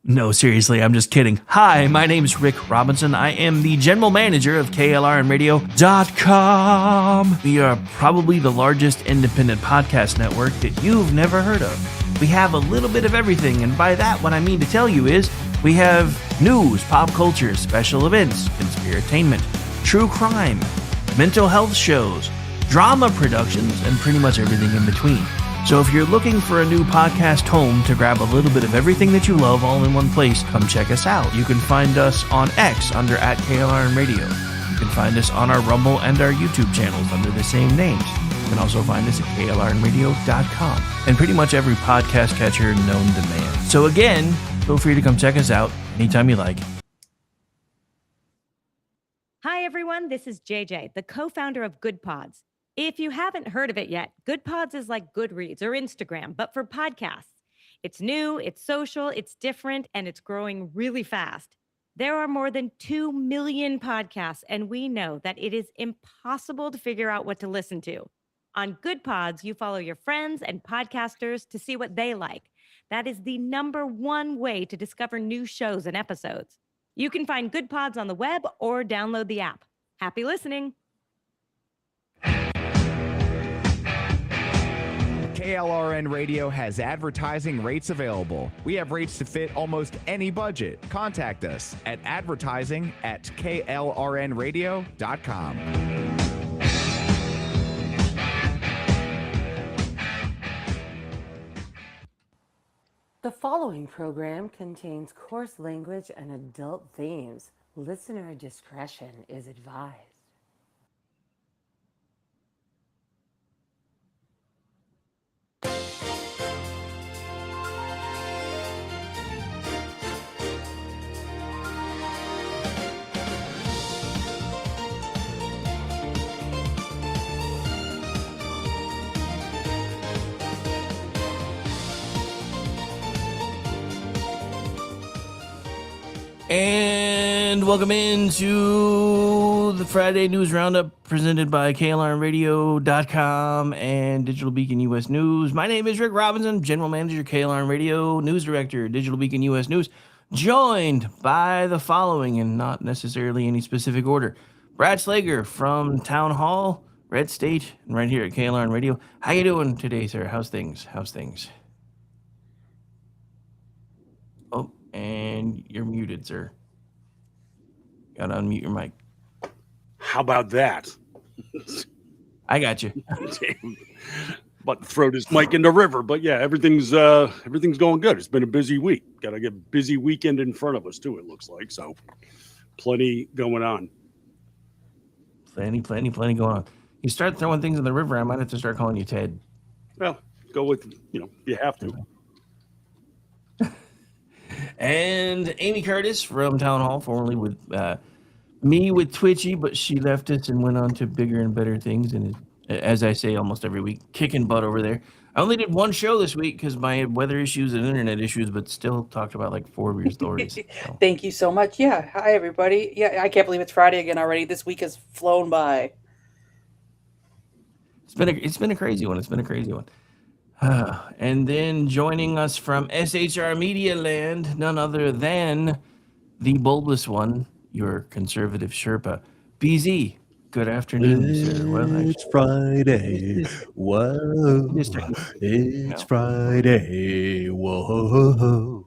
No, seriously, I'm just kidding. Hi, my name is Rick Robinson. I am the general manager of KLRNradio.com. We are probably the largest independent podcast network that you've never heard of. We have a little bit of everything, and by that, what I mean to tell you is we have news, pop culture, special events, conspiratainment, true crime, mental health shows, drama productions, and pretty much everything in between. So if you're looking for a new podcast home to grab a little bit of everything that you love all in one place, come check us out. You can find us on X under @KLRNradio. You can find us on our Rumble and our YouTube channels under the same names. You can also find us at KLRNradio.com and pretty much every podcast catcher known to man. So again, feel free to come check us out anytime you like. Hi, everyone. This is JJ, the co-founder of Good Pods. If you haven't heard of it yet, Good Pods is like Goodreads or Instagram, but for podcasts. It's new, it's social, it's different, and it's growing really fast. There are more than 2 million podcasts, and we know that it is impossible to figure out what to listen to. On Good Pods, you follow your friends and podcasters to see what they like. That is the #1 way to discover new shows and episodes. You can find Good Pods on the web or download the app. Happy listening. KLRN Radio has advertising rates available. We have rates to fit almost any budget. Contact us at advertising@klrnradio.com. The following program contains coarse language and adult themes. Listener discretion is advised. And welcome into the Friday News Roundup presented by KLRNradio.com and Digital Beacon US News. My name is Rick Robinson, General Manager, KLRN Radio, News Director, Digital Beacon US News, joined by the following, in not necessarily any specific order. Brad Slager from Town Hall, Red State, and right here at KLRN Radio. How you doing today, sir? How's things? Oh, and you're muted, sir. Gotta unmute your mic. How about that? I got you. About to throw this mic in the river, but yeah, everything's going good. It's been a busy week. Got to get a busy weekend in front of us too. It looks like so. Plenty going on. Plenty going on. You start throwing things in the river, I might have to start calling you Ted. Well, go with you have to. And Amy Curtis from Town Hall, formerly with me with Twitchy, but she left us and went on to bigger and better things. And as I say almost every week, kicking butt over there. I only did one show this week because my weather issues and internet issues, but still talked about like 4 of your stories. So. Thank you so much. Yeah. Hi, everybody. Yeah, I can't believe it's Friday again already. This week has flown by. It's been a crazy one. And then joining us from SHR Media Land, none other than the bulbous one, your conservative Sherpa, BZ. Good afternoon, sir. It's Friday. Whoa. It's Friday. Whoa.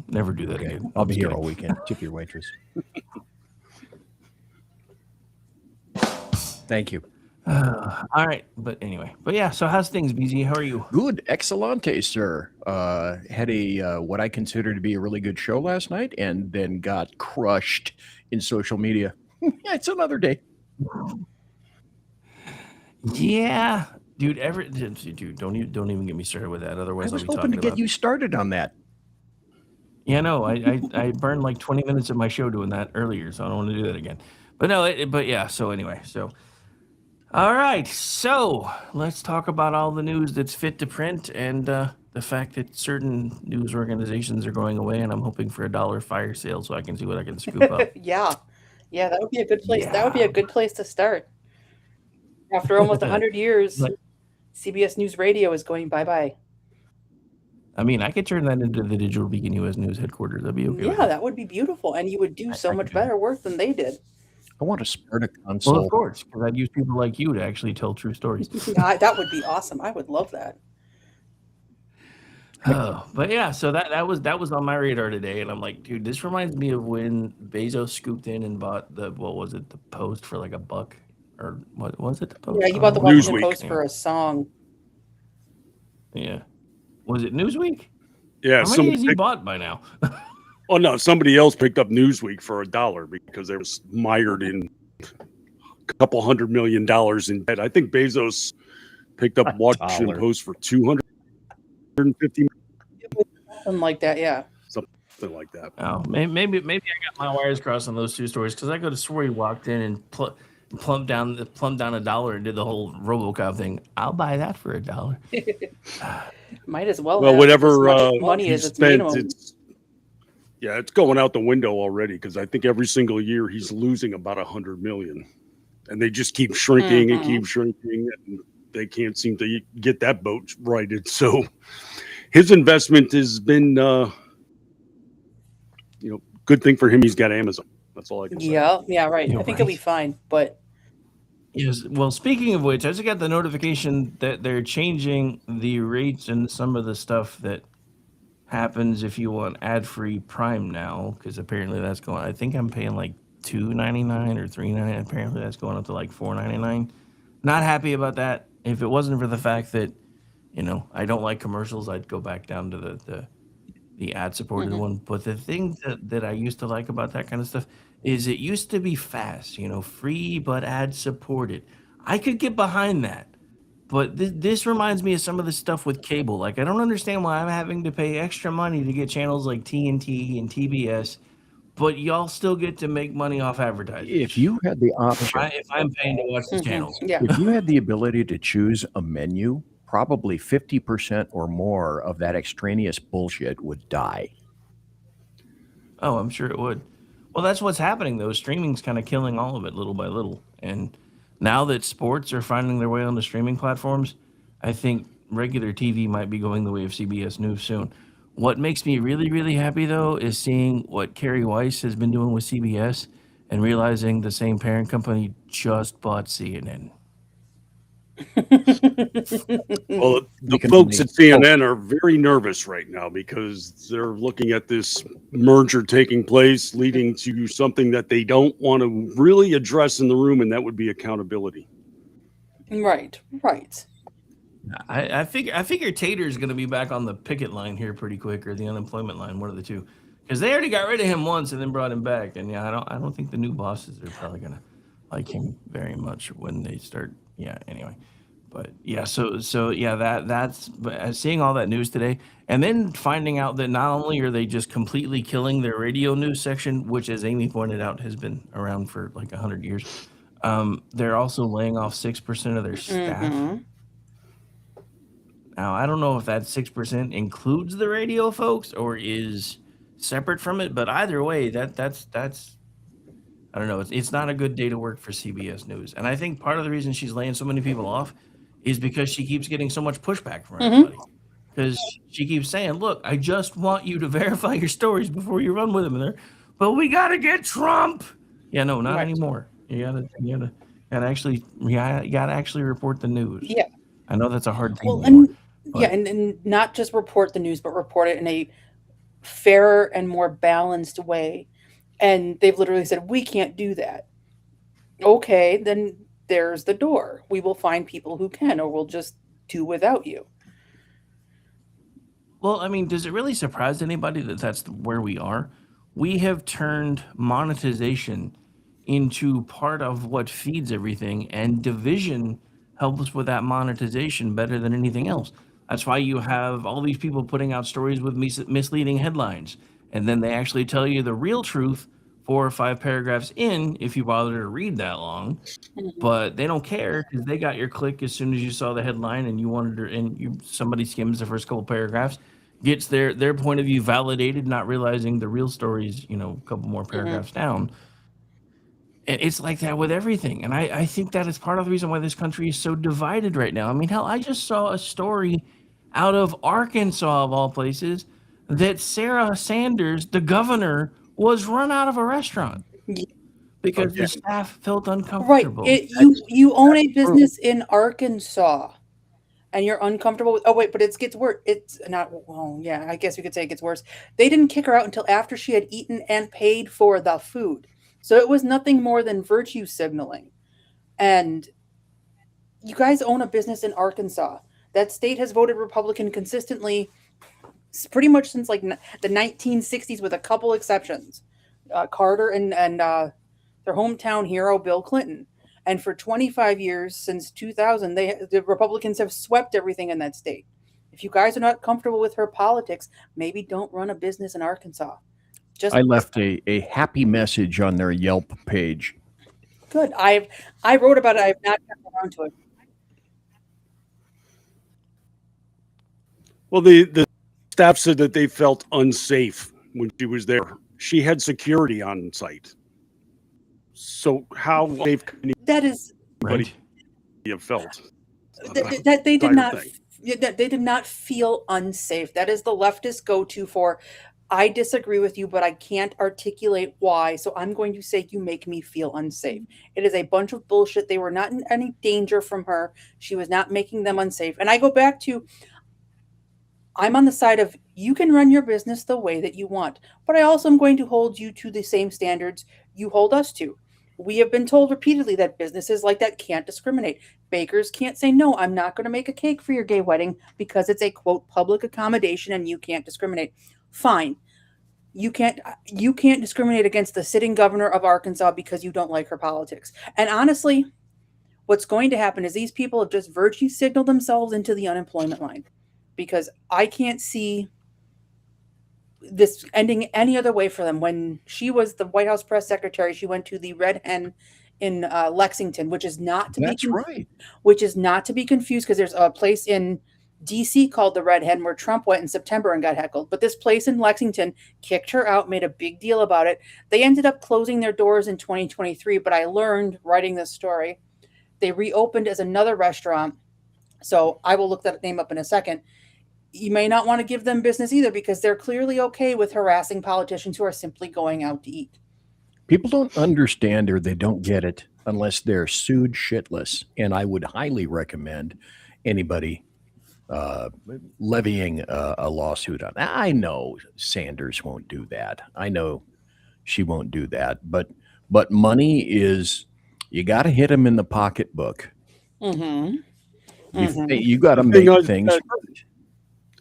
Never do that again. I'll be here all weekend. Tip your waitress. Thank you. All right, but anyway, so how's things, BZ? How are you? Good, excellente, sir. Had a what I consider to be a really good show last night, and then got crushed in social media. It's another day. Yeah, dude. Don't even get me started with that. Otherwise, I was I'll be hoping to talking get you started on that. Yeah, no, I burned like 20 minutes of my show doing that earlier, so I don't want to do that again. But no, but yeah. So anyway, all right, so let's talk about all the news that's fit to print and the fact that certain news organizations are going away, and I'm hoping for $1 fire sale so I can see what I can scoop up. Yeah, that would be a good place. Yeah. That would be a good place to start. After almost 100 years, CBS News Radio is going bye-bye. I mean, I could turn that into the Digital Beacon US News headquarters. That'd be okay with Yeah, me. that would be beautiful, and you would do so I much could do that. better work than they did. I want a Sparta Well, of console. course, because I'd use people like you to actually tell true stories. That would be awesome. I would love that. But yeah, so that was on my radar today, and I'm like, dude, this reminds me of when Bezos scooped in and bought the Post for like $1, or what was it? The Post? Yeah, he bought the I don't know. Washington Newsweek. Post for a song. Yeah, was it Newsweek? Yeah, How many somebody has he picked, bought by now? oh no, somebody else picked up Newsweek for $1 because they was mired in a couple $100 million in debt. I think Bezos picked up Washington $1. Post for $250 million, Something like that, yeah. something like that. Oh, maybe I got my wires crossed on those two stories, because I could have swore he walked in and plumped down $1 and did the whole RoboCop thing. I'll buy that for $1. Might as well. Well, have whatever as much money he as it's spent, minimum. it's going out the window already, because I think every single year he's losing about 100 million, and they just keep shrinking and keep shrinking, and they can't seem to get that boat righted. So his investment has been, good thing for him. He's got Amazon. That's all I can say. Yeah, right. You're I think he'll be right. fine, but Yes. Well, speaking of which, I just got the notification that they're changing the rates and some of the stuff that happens if you want ad-free Prime now, because apparently that's going. I think I'm paying like $2.99 or $3.99. Apparently that's going up to like $4.99. Not happy about that. If it wasn't for the fact that, I don't like commercials, I'd go back down to the ad-supported one. But the thing that I used to like about that kind of stuff is it used to be fast, free but ad-supported. I could get behind that. But this reminds me of some of the stuff with cable. Like, I don't understand why I'm having to pay extra money to get channels like TNT and TBS, but y'all still get to make money off advertising. If you had the option, If I'm paying to watch the channels. yeah. if you had the ability to choose a menu, probably 50% or more of that extraneous bullshit would die. Oh, I'm sure it would. Well, that's what's happening, though. Streaming's kind of killing all of it little by little. And now that sports are finding their way on the streaming platforms, I think regular TV might be going the way of CBS News soon. What makes me really, really happy, though, is seeing what Kerry Weiss has been doing with CBS and realizing the same parent company just bought CNN. Well, the can folks only at CNN are very nervous right now because they're looking at this merger taking place, leading to something that they don't want to really address in the room, and that would be accountability. Right. I figure Tater's going to be back on the picket line here pretty quick, or the unemployment line, one of the two, because they already got rid of him once and then brought him back. And yeah, I don't think the new bosses are probably going to like him very much when they start. Yeah. Anyway, but yeah, so yeah, that's seeing all that news today, and then finding out that not only are they just completely killing their radio news section, which, as Amy pointed out, has been around for like 100 years. They're also laying off 6% of their staff. Now, I don't know if that 6% includes the radio folks or is separate from it, but either way, that's I don't know. It's not a good day to work for CBS News, and I think part of the reason she's laying so many people off is because she keeps getting so much pushback from everybody. Because she keeps saying, "Look, I just want you to verify your stories before you run with them," and they're, "But we gotta get Trump." Yeah, no, not anymore. You gotta actually report the news. Yeah. I know that's a hard thing. Well, anymore, and not just report the news, but report it in a fairer and more balanced way. And they've literally said, we can't do that. Okay, then there's the door. We will find people who can, or we'll just do without you. Well, I mean, does it really surprise anybody that that's where we are? We have turned monetization into part of what feeds everything, and division helps with that monetization better than anything else. That's why you have all these people putting out stories with misleading headlines, and then they actually tell you the real truth 4 or 5 paragraphs in if you bother to read that long. But they don't care because they got your click as soon as you saw the headline and you wanted to, and somebody skims the first couple paragraphs, gets their point of view validated, not realizing the real story's a couple more paragraphs down. And it's like that with everything. And I think that is part of the reason why this country is so divided right now. I mean, hell, I just saw a story out of Arkansas, of all places, that Sarah Sanders, the governor, was run out of a restaurant because the staff felt Right. uncomfortable. You own a true. business in Arkansas and you're uncomfortable with, oh wait, but it gets worse. It's not, well, yeah, I guess you could say it gets worse. They didn't kick her out until after she had eaten and paid for the food. So it was nothing more than virtue signaling. And you guys own a business in Arkansas. That state has voted Republican consistently pretty much since like the 1960s, with a couple exceptions. Carter and their hometown hero, Bill Clinton. And for 25 years, since 2000, the Republicans have swept everything in that state. If you guys are not comfortable with her politics, maybe don't run a business in Arkansas. I left a happy message on their Yelp page. Good. I wrote about it. I have not gotten around to it. Well, the staff said that they felt unsafe when she was there. She had security on site. So how safe can That is Right. you have felt? that they did Entire not thing. that they did not feel unsafe. That is the leftist go-to for, I disagree with you, but I can't articulate why, so I'm going to say you make me feel unsafe. It is a bunch of bullshit. They were not in any danger from her. She was not making them unsafe. And I go back to, I'm on the side of, you can run your business the way that you want, but I also am going to hold you to the same standards you hold us to. We have been told repeatedly that businesses like that can't discriminate. Bakers can't say, no, I'm not going to make a cake for your gay wedding because it's a, quote, public accommodation and you can't discriminate. Fine. You can't discriminate against the sitting governor of Arkansas because you don't like her politics. And honestly, what's going to happen is these people have just virtue signaled themselves into the unemployment line, because I can't see this ending any other way for them. When she was the White House press secretary, she went to the Red Hen in Lexington, which is not to That's right. which is not to be confused, because there's a place in DC called the Red Hen where Trump went in September and got heckled. But this place in Lexington kicked her out, made a big deal about it. They ended up closing their doors in 2023, but I learned writing this story, they reopened as another restaurant. So I will look that name up in a second. You may not want to give them business either, because they're clearly okay with harassing politicians who are simply going out to eat. People don't understand, or they don't get it unless they're sued shitless. And I would highly recommend anybody levying a lawsuit on. I know Sanders won't do that. I know she won't do that. But money is, you got to hit them in the pocketbook. Mm-hmm. You got to make things.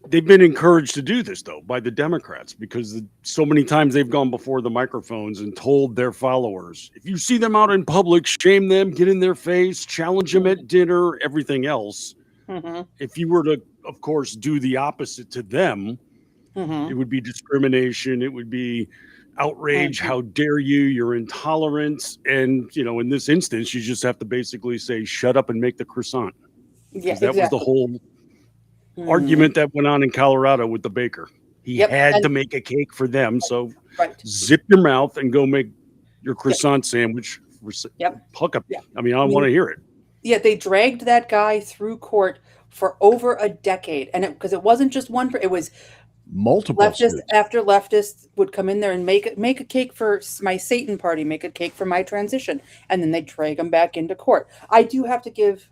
They've been encouraged to do this, though, by the Democrats, because so many times they've gone before the microphones and told their followers, if you see them out in public, shame them, get in their face, challenge them at dinner, everything else. Mm-hmm. If you were to, of course, do the opposite to them, Mm-hmm. it would be discrimination. It would be outrage. Mm-hmm. How dare you? You're intolerant. And, in this instance, you just have to basically say, shut up and make the croissant. Yeah, That was the whole argument that went on in Colorado with the baker. He had to make a cake for them. So zip your mouth and go make your croissant sandwich. Huck up. I mean, I don't want to hear it. Yeah, they dragged that guy through court for over a decade. And because it wasn't just one, it was multiple leftist suits. After leftist would come in there and make a cake for my Satan party, make a cake for my transition. And then they drag him back into court. I do have to give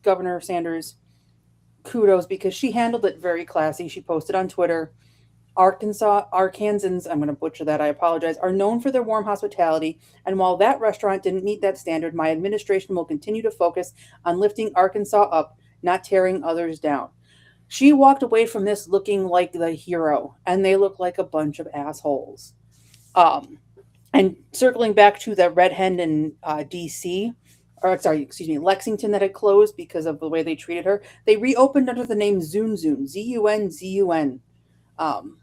Governor Sanders kudos, because she handled it very classy. She posted on Twitter, Arkansans, I'm going to butcher that, I apologize, are known for their warm hospitality. And while that restaurant didn't meet that standard, my administration will continue to focus on lifting Arkansas up, not tearing others down. She walked away from this looking like the hero, and they look like a bunch of assholes. And circling back to the Red Hen in DC, Lexington, that had closed because of the way they treated her. They reopened under the name Zun Zun, Z-U-N-Z-U-N.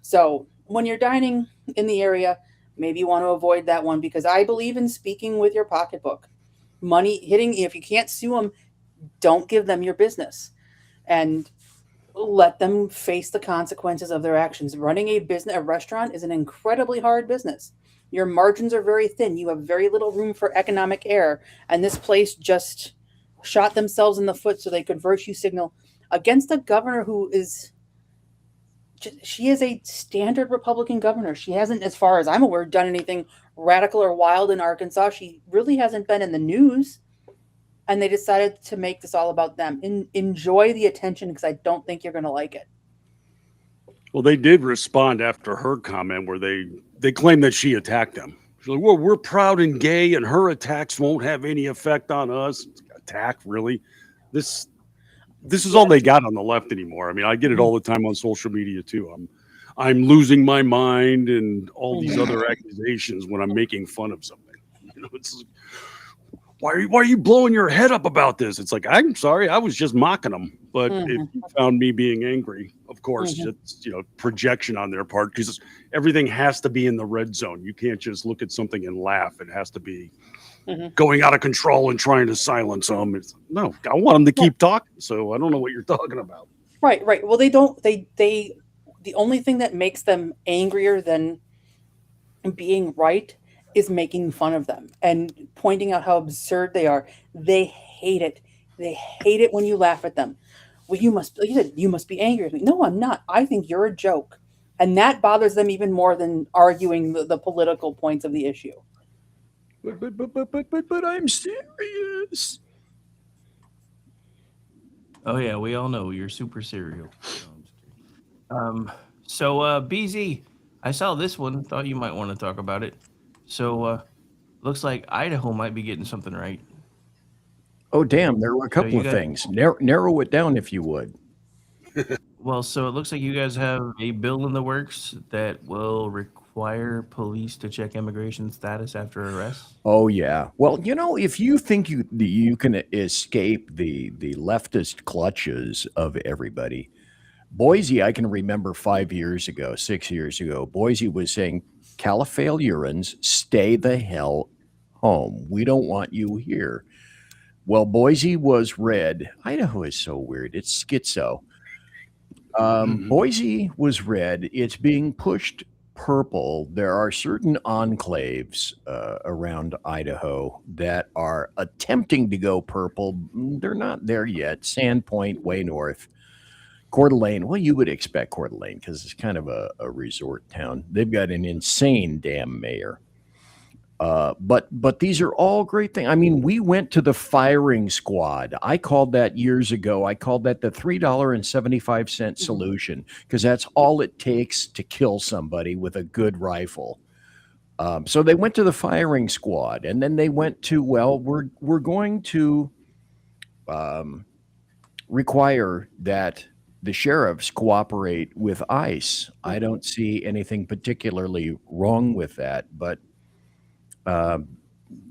So when you're dining in the area, maybe you want to avoid that one, because I believe in speaking with your pocketbook. Money hitting, if you can't sue them, don't give them your business. And let them face the consequences of their actions. Running a restaurant is an incredibly hard business. Your margins are very thin. You have very little room for economic error. And this place just shot themselves in the foot so they could virtue signal against a governor who is she is a standard Republican governor. She hasn't, as far as I'm aware, done anything radical or wild in Arkansas. She really hasn't been in the news. And they decided to make this all about them. Enjoy the attention, because I don't think you're going to like it. Well, they did respond after her comment where they claimed that she attacked them. She's like, well, we're proud and gay, and her attacks won't have any effect on us. Attack, really? This is all they got on the left anymore. I mean, I get it all the time on social media too. I'm losing my mind and all these other accusations when I'm making fun of something. You know, it's why are you blowing your head up about this? It's like, I'm sorry, I was just mocking them. But if you found me being angry, of course, it's, projection on their part, because everything has to be in the red zone. You can't just look at something and laugh. It has to be going out of control and trying to silence them. No, I want them to keep talking. So I don't know what you're talking about. Right. Well, the only thing that makes them angrier than being right is making fun of them and pointing out how absurd they are. They hate it. They hate it when you laugh at them. Well, you must be angry with me. No, I'm not. I think you're a joke. And that bothers them even more than arguing the political points of the issue. But I'm serious. Oh yeah, we all know you're super serial. So BZ, I saw this one. Thought you might want to talk about it. So looks like Idaho might be getting something right. Oh damn! There were a couple of things. Narrow it down if you would. Well, so it looks like you guys have a bill in the works that will require police to check immigration status after arrest. Oh yeah. Well, if you think you can escape the leftist clutches of everybody, Boise, I can remember 6 years ago, Boise was saying, Califaliurans, stay the hell home. We don't want you here. Well, Boise was red. Idaho is so weird. It's schizo. Boise was red. It's being pushed purple. There are certain enclaves around Idaho that are attempting to go purple. They're not there yet. Sandpoint, way north. Coeur d'Alene, well, you would expect Coeur d'Alene because it's kind of a resort town. They've got an insane damn mayor. But these are all great things. I mean, we went to the firing squad. I called that years ago. I called that the $3.75 solution, because that's all it takes to kill somebody with a good rifle. So they went to the firing squad, and then they went to, well, we're going to require that the sheriffs cooperate with ICE. I don't see anything particularly wrong with that, but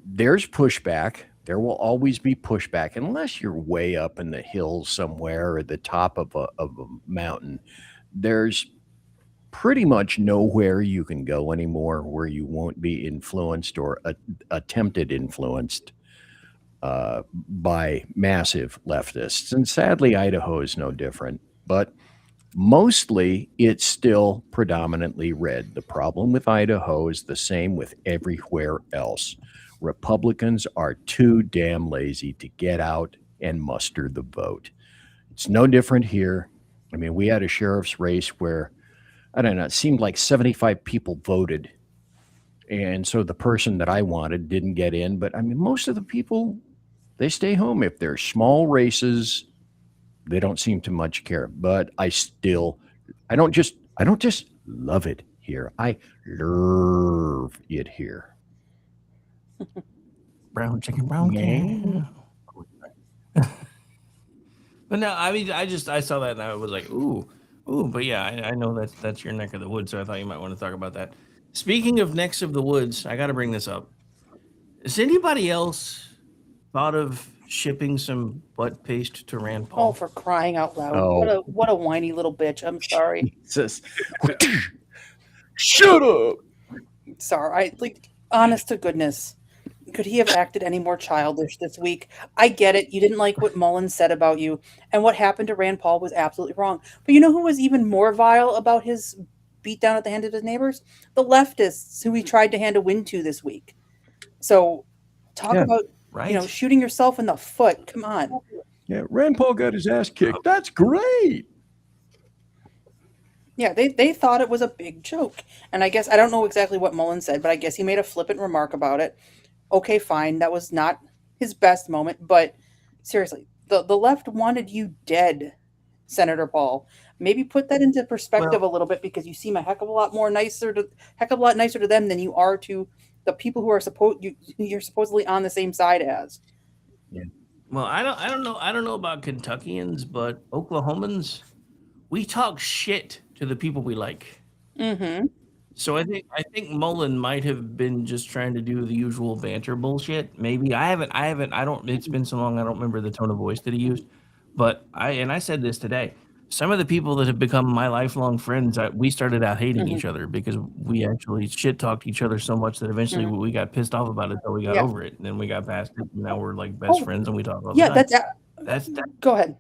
there's pushback. There will always be pushback unless you're way up in the hills somewhere or the top of a mountain. There's pretty much nowhere you can go anymore where you won't be influenced or attempted influenced by massive leftists. And sadly, Idaho is no different. But mostly, it's still predominantly red. The problem with Idaho is the same with everywhere else. Republicans are too damn lazy to get out and muster the vote. It's no different here. I mean, we had a sheriff's race where, I don't know, it seemed like 75 people voted. And so the person that I wanted didn't get in. But I mean, most of the people, they stay home. If they're small races, they don't seem to much care. But I don't just love it here. I love it here. Brown chicken. But no, I mean, I saw that and I was like, ooh. But yeah, I know that's your neck of the woods, so I thought you might want to talk about that. Speaking of necks of the woods, I got to bring this up. Has anybody else thought of shipping some butt paste to Rand Paul? Oh, for crying out loud. Oh. What a whiny little bitch. I'm sorry. Jesus. Shut up. Sorry. Honest to goodness. Could he have acted any more childish this week? I get it. You didn't like what Mullen said about you. And what happened to Rand Paul was absolutely wrong. But you know who was even more vile about his beatdown at the hands of his neighbors? The leftists who he tried to hand a win to this week. So talk about shooting yourself in the foot. Come on. Yeah, Rand Paul got his ass kicked. That's great. Yeah, they thought it was a big joke. And I guess, I don't know exactly what Mullen said, but I guess he made a flippant remark about it. Okay, fine. That was not his best moment, but seriously, the left wanted you dead, Senator Paul. Maybe put that into perspective Well, a little bit, because you seem a heck of a lot nicer to them than you are to the people who are you're supposedly on the same side as. well, I don't know about Kentuckians, but Oklahomans, we talk shit to the people we like. Mm-hmm. So I think Mullen might have been just trying to do the usual banter bullshit. Maybe I don't. It's been so long I don't remember the tone of voice that he used. But I said this today. Some of the people that have become my lifelong friends, we started out hating Mm-hmm. each other because we actually shit talked each other so much that eventually Mm-hmm. we got pissed off about it until we got Yeah. over it, and then we got past it. And now we're like best Oh, friends and we talk all the yeah. time. That's That's go ahead.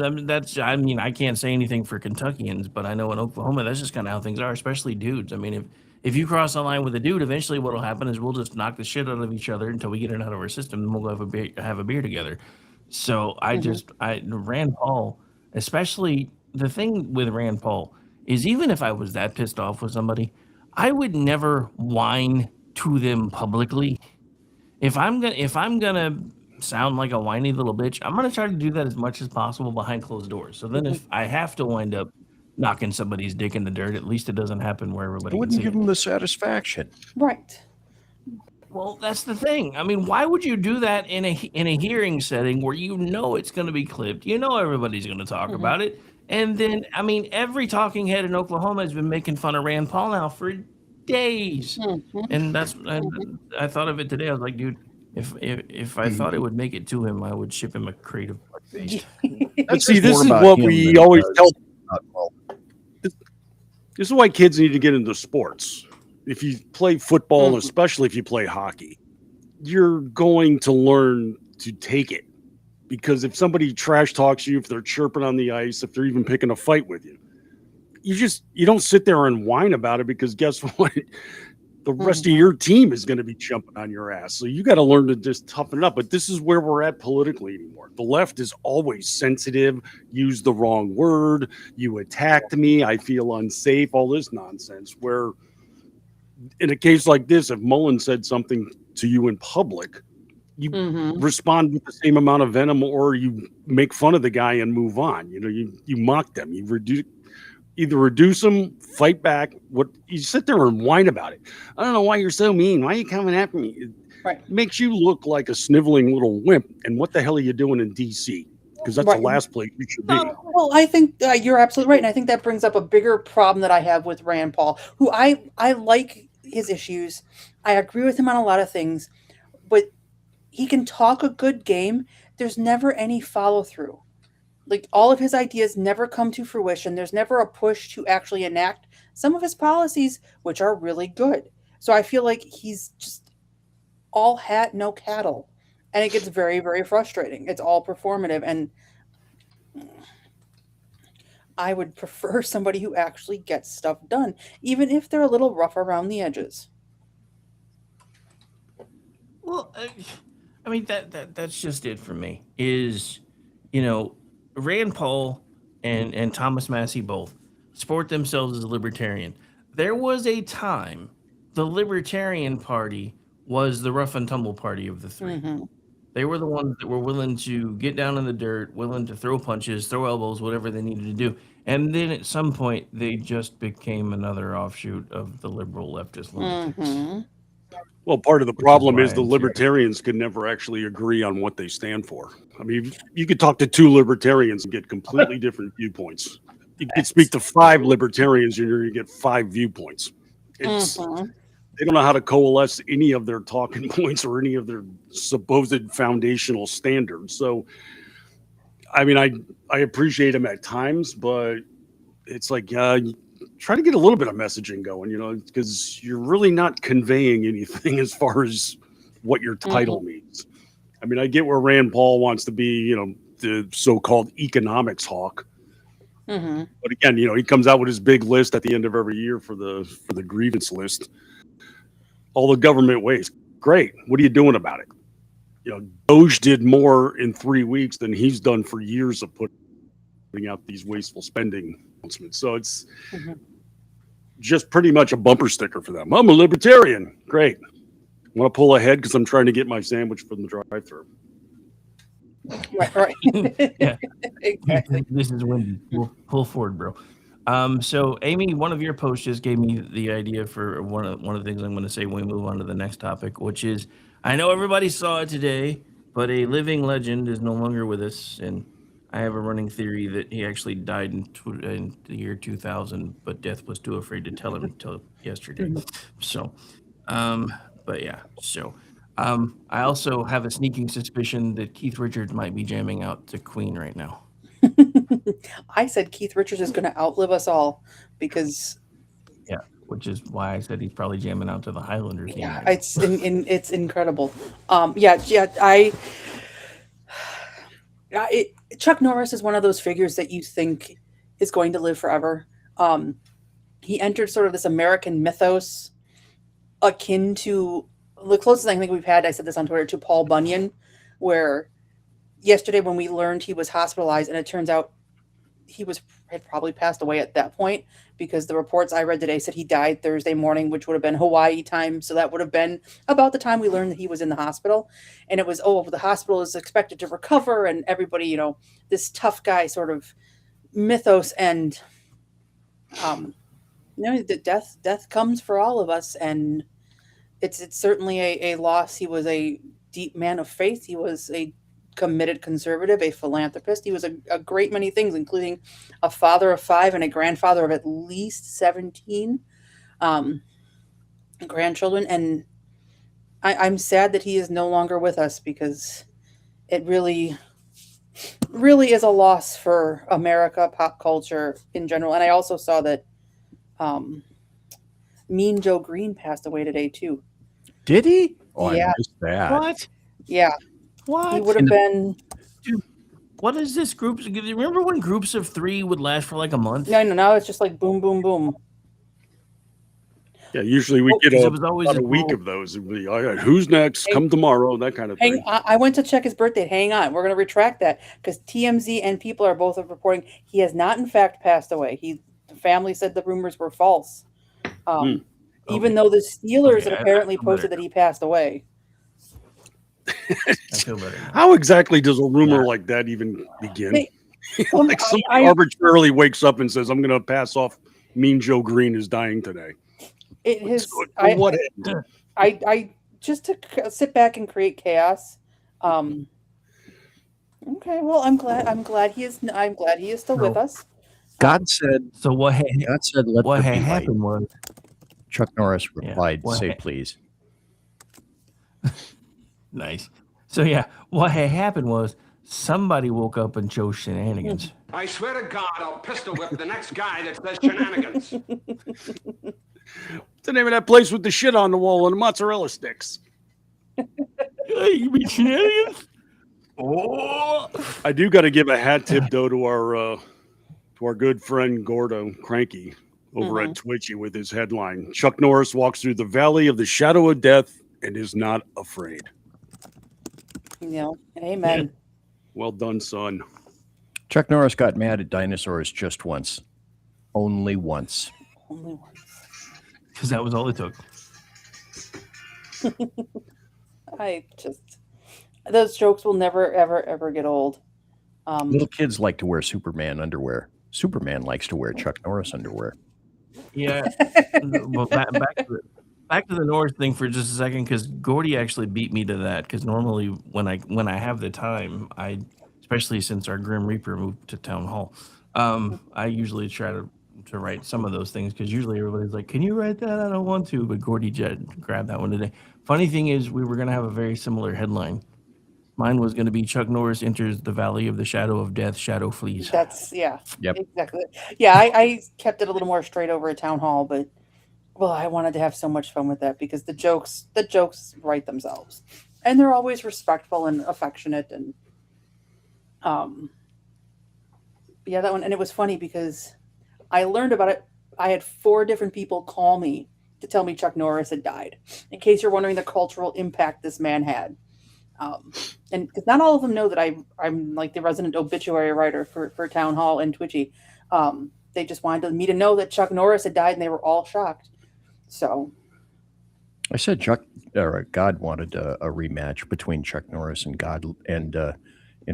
I mean, I can't say anything for Kentuckians, but I know in Oklahoma that's just kind of how things are, especially dudes. I mean, if you cross the line with a dude, eventually what'll happen is we'll just knock the shit out of each other until we get it out of our system, and we'll have a beer together. So Mm-hmm. Rand Paul, especially the thing with Rand Paul is, even if I was that pissed off with somebody, I would never whine to them publicly. If I'm gonna sound like a whiny little bitch, I'm gonna try to do that as much as possible behind closed doors. So then, Mm-hmm. if I have to wind up knocking somebody's dick in the dirt, at least it doesn't happen where It everybody can wouldn't see give it. them the satisfaction. Right. Well, that's the thing. I mean, why would you do that in a hearing setting where you know it's going to be clipped? You know everybody's going to talk Mm-hmm. about it, and then I mean, every talking head in Oklahoma has been making fun of Rand Paul now for days, Mm-hmm. and Mm-hmm. I thought of it today. I was like, dude, if I thought it would make it to him, I would ship him a crate of blood paste. That See, says this more is about what him we than it always does tell. about Mullen. This is why kids need to get into sports. If you play football, Mm-hmm. especially if you play hockey, you're going to learn to take it. Because if somebody trash talks you, if they're chirping on the ice, if they're even picking a fight with you, you don't sit there and whine about it, because guess what? The rest of Mm-hmm. your team is going to be jumping on your ass. So you got to learn to just toughen it up. But this is where we're at politically anymore. The left is always sensitive, use the wrong word, you attacked me, I feel unsafe, all this nonsense. Where in a case like this, if Mullen said something to you in public, you Mm-hmm. respond with the same amount of venom, or you make fun of the guy and move on. You mock them, you reduce them, fight back. What you sit there and whine about it. I don't know why you're so mean. Why are you coming after me? It Right. makes you look like a sniveling little wimp. And what the hell are you doing in DC? Because that's Right. the last place you should be. Well, I think you're absolutely right, and I think that brings up a bigger problem that I have with Rand Paul, who I like his issues. I agree with him on a lot of things, but he can talk a good game. There's never any follow through. Like, all of his ideas never come to fruition. There's never a push to actually enact some of his policies, which are really good. So I feel like he's just all hat, no cattle. And it gets very, very frustrating. It's all performative. And I would prefer somebody who actually gets stuff done, even if they're a little rough around the edges. Well, I mean that's just it for me. Is Rand Paul and Thomas Massey both support themselves as a libertarian. There was a time the Libertarian Party was the rough and tumble party of the three. Mm-hmm. They were the ones that were willing to get down in the dirt, willing to throw punches, throw elbows, whatever they needed to do. And then at some point, they just became another offshoot of the liberal leftist lunatics. Mm-hmm. Well, part of the Which is problem why is the I'm libertarians could never actually agree on what they stand for. I mean, you could talk to two libertarians and get completely different viewpoints. You could speak to five libertarians and you're going to get five viewpoints. Mm-hmm. They don't know how to coalesce any of their talking points or any of their supposed foundational standards. So, I mean, I appreciate them at times, but it's like, try to get a little bit of messaging going, because you're really not conveying anything as far as what your title means. I mean, I get where Rand Paul wants to be, the so-called economics hawk. Mm-hmm. But again, he comes out with his big list at the end of every year for the grievance list. All the government waste. Great. What are you doing about it? Doge did more in 3 weeks than he's done for years of putting out these wasteful spending announcement. So it's Mhm. just pretty much a bumper sticker for them. I'm a libertarian. Great. I want to pull ahead because I'm trying to get my sandwich from the drive-thru. Right. Yeah. Exactly. This is windy. Pull forward, bro. So Amy, one of your posts just gave me the idea for one of the things I'm going to say when we move on to the next topic, which is I know everybody saw it today, but a living legend is no longer with us, and I have a running theory that he actually died in the year 2000, but death was too afraid to tell him until yesterday. So, but yeah, so. I also have a sneaking suspicion that Keith Richards might be jamming out to Queen right now. I said Keith Richards is going to outlive us all because Yeah, which is why I said he's probably jamming out to the Highlanders. yeah, Game right it's incredible. Chuck Norris is one of those figures that you think is going to live forever. He entered sort of this American mythos akin to the closest I think we've had, I said this on Twitter, to Paul Bunyan, where yesterday when we learned he was hospitalized, and it turns out he had probably passed away at that point, because the reports I read today said he died Thursday morning, which would have been Hawaii time. So that would have been about the time we learned that he was in the hospital. And it was, the hospital is expected to recover, and everybody, this tough guy sort of mythos. And the death comes for all of us, and it's certainly a loss. He was a deep man of faith. He was a committed conservative, a philanthropist. He was a great many things, including a father of 5 and a grandfather of at least 17 grandchildren. And I'm sad that he is no longer with us, because it really, really is a loss for America, pop culture in general. And I also saw that Mean Joe Green passed away today too. Did he? Oh, Yeah. I missed that. What? Yeah, What? he would have been. Dude, what is this group? Remember when groups of 3 would last for like a month? No, it's just like boom, boom, boom. Yeah, usually we get It was always about a week of those. It'd be, all right, who's next? Come tomorrow, that kind of thing. I went to check his birthday. Hang on. We're going to retract that, because TMZ and people are both reporting he has not, in fact, passed away. The family said the rumors were false. Even though the Steelers had apparently posted that he passed away. I feel better. How exactly does a rumor like that even begin? Like somebody arbitrarily wakes up and says, I'm going to pass off Mean Joe Green is dying today. What end? I just to sit back and create chaos. Okay, well, I'm glad he is still with us. God said, So what had let what there had be light. happened was Chuck Norris replied, what say had- please. nice. So yeah, what had happened was somebody woke up and chose shenanigans. I swear to God, I'll pistol whip the next guy that says shenanigans. What's the name of that place with the shit on the wall and the mozzarella sticks? You mean shenanigans? Oh, I do got to give a hat tip though to our good friend Gordo Cranky over at Twitchy with his headline: Chuck Norris walks through the valley of the shadow of death and is not afraid. Amen. Well done, son. Chuck Norris got mad at dinosaurs just once. Only once. Only one. because that was all it took. Those jokes will never, ever, ever get old. Little kids like to wear Superman underwear. Superman likes to wear Chuck Norris underwear. Yeah. Well, back to the Norris thing for just a second, because Gordy actually beat me to that. Because normally when I have the time, especially since our Grim Reaper moved to Town Hall, I usually try to write some of those things, because usually everybody's like, "Can you write that?" I don't want to, but Gordy grabbed that one today. Funny thing is, we were gonna have a very similar headline. Mine was going to be Chuck Norris enters the valley of the shadow of death, shadow flees. That's Yep. exactly. Yeah, I kept it a little more straight over at Town Hall, but I wanted to have so much fun with that because the jokes write themselves, and they're always respectful and affectionate, and yeah, that one. And it was funny because I learned about it. I had 4 different people call me to tell me Chuck Norris had died. In case you're wondering the cultural impact this man had. And because not all of them know that I'm like the resident obituary writer for Town Hall and Twitchy. They just wanted me to know that Chuck Norris had died, and they were all shocked. So I said God wanted a rematch between Chuck Norris and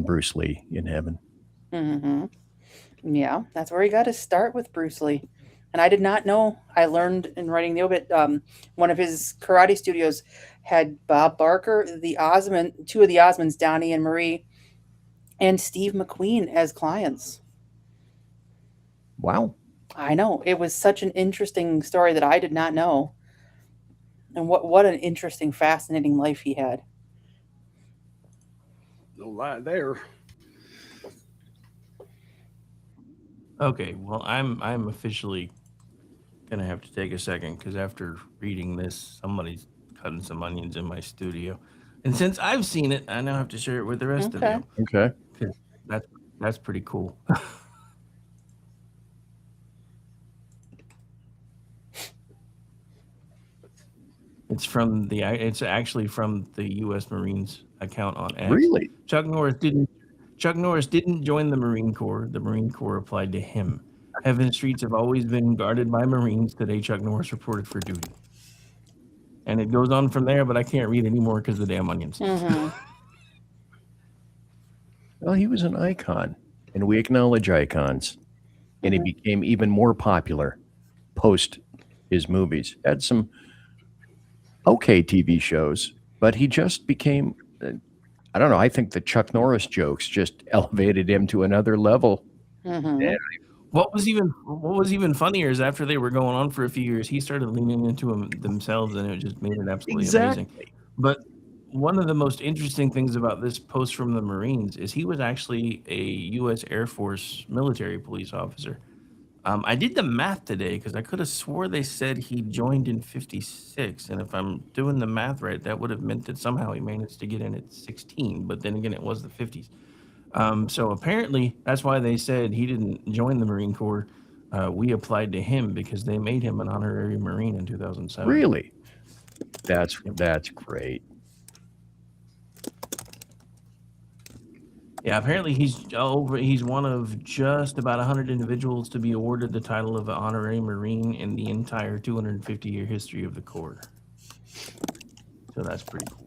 Bruce Lee in heaven. Yeah, that's where he got his start with Bruce Lee. And I did not know. I learned in writing the obit. One of his karate studios had Bob Barker, two of the Osmonds, Donnie and Marie, and Steve McQueen as clients. Wow. I know. It was such an interesting story that I did not know. And what an interesting, fascinating life he had. No lie there. Okay, well, I'm officially gonna have to take a second because after reading this, somebody's cutting some onions in my studio, and since I've seen it, I now have to share it with the rest of you. Okay. 'Cause that's pretty cool. It's actually from the U.S. Marines account on X. Really? Chuck Norris didn't join the Marine Corps. The Marine Corps applied to him. Heaven streets have always been guarded by Marines. Today, Chuck Norris reported for duty. And it goes on from there, but I can't read anymore because of the damn onions. Well, he was an icon, and we acknowledge icons. And he became even more popular post his movies. Had some okay TV shows, but he just became, I don't know, I think the Chuck Norris jokes just elevated him to another level. Yeah. What was even funnier is after they were going on for a few years, he started leaning into them themselves, and it just made it absolutely amazing. But one of the most interesting things about this post from the Marines is he was actually a U.S. Air Force military police officer. I did the math today because I could have swore they said he joined in 56, and if I'm doing the math right, that would have meant that somehow he managed to get in at 16. But then again, it was the 50s. So apparently that's why they said he didn't join the Marine Corps. We applied to him because they made him an honorary Marine in 2007. Really? That's great. Yeah, apparently he's one of just about 100 individuals to be awarded the title of an honorary Marine in the entire 250-year history of the Corps. So that's pretty cool.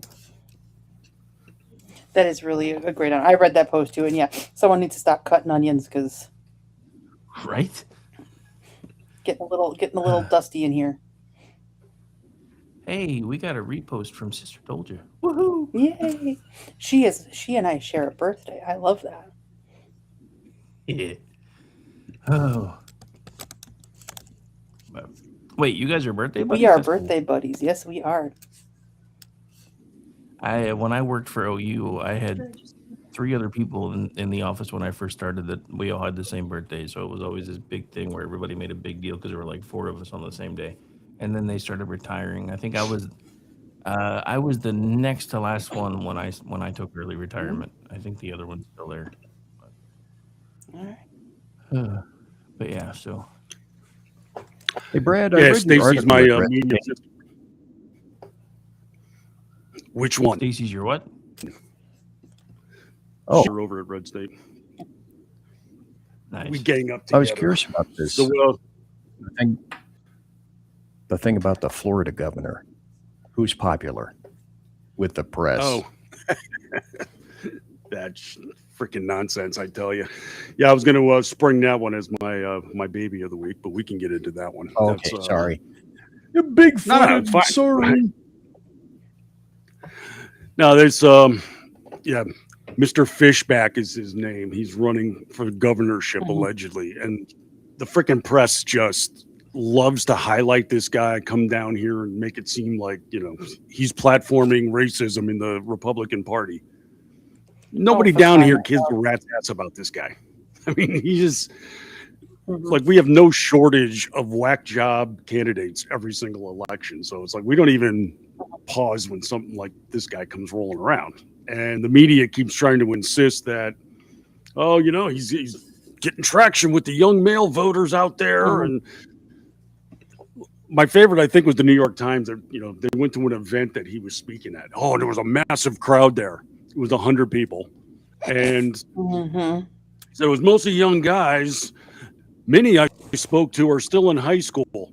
That is really a great honor. I read that post too, and yeah, someone needs to stop cutting onions because right, getting a little dusty in here. Hey, we got a repost from Sister Dolja. Woohoo! Yay! She and I share a birthday. I love that. Yeah. Oh. Wait, you guys are birthday buddies? We are That's birthday buddies. Yes, we are. When I worked for OU, I had 3 other people in the office when I first started that we all had the same birthday. So it was always this big thing where everybody made a big deal because there were like 4 of us on the same day. And then they started retiring. I think I was the next to last one when I took early retirement. I think the other one's still there. All right. But yeah, so. Hey, Brad. Yeah, Stacy's my media assistant. Which one? Stacy's your what? Oh, You're over at Red State. Nice. We gang up together. I was curious about this. So, the thing about the Florida governor, who's popular with the press. Oh, that's freaking nonsense, I tell you. Yeah, I was going to spring that one as my baby of the week, but we can get into that one. Okay, That's, sorry. Big No, fine. Sorry. No, there's Mr. Fishback is his name. He's running for the governorship allegedly, and the freaking press just loves to highlight this guy, come down here and make it seem like, he's platforming racism in the Republican Party. Nobody down here gives a rat's ass about this guy. I mean, he just like, we have no shortage of whack job candidates every single election. So it's like we don't even pause when something like this guy comes rolling around. And the media keeps trying to insist that, he's getting traction with the young male voters out there. And my favorite, I think, was the New York Times. They went to an event that he was speaking at. Oh, and there was a massive crowd there. It was 100 people. And so it was mostly young guys, Many I spoke to are still in high school.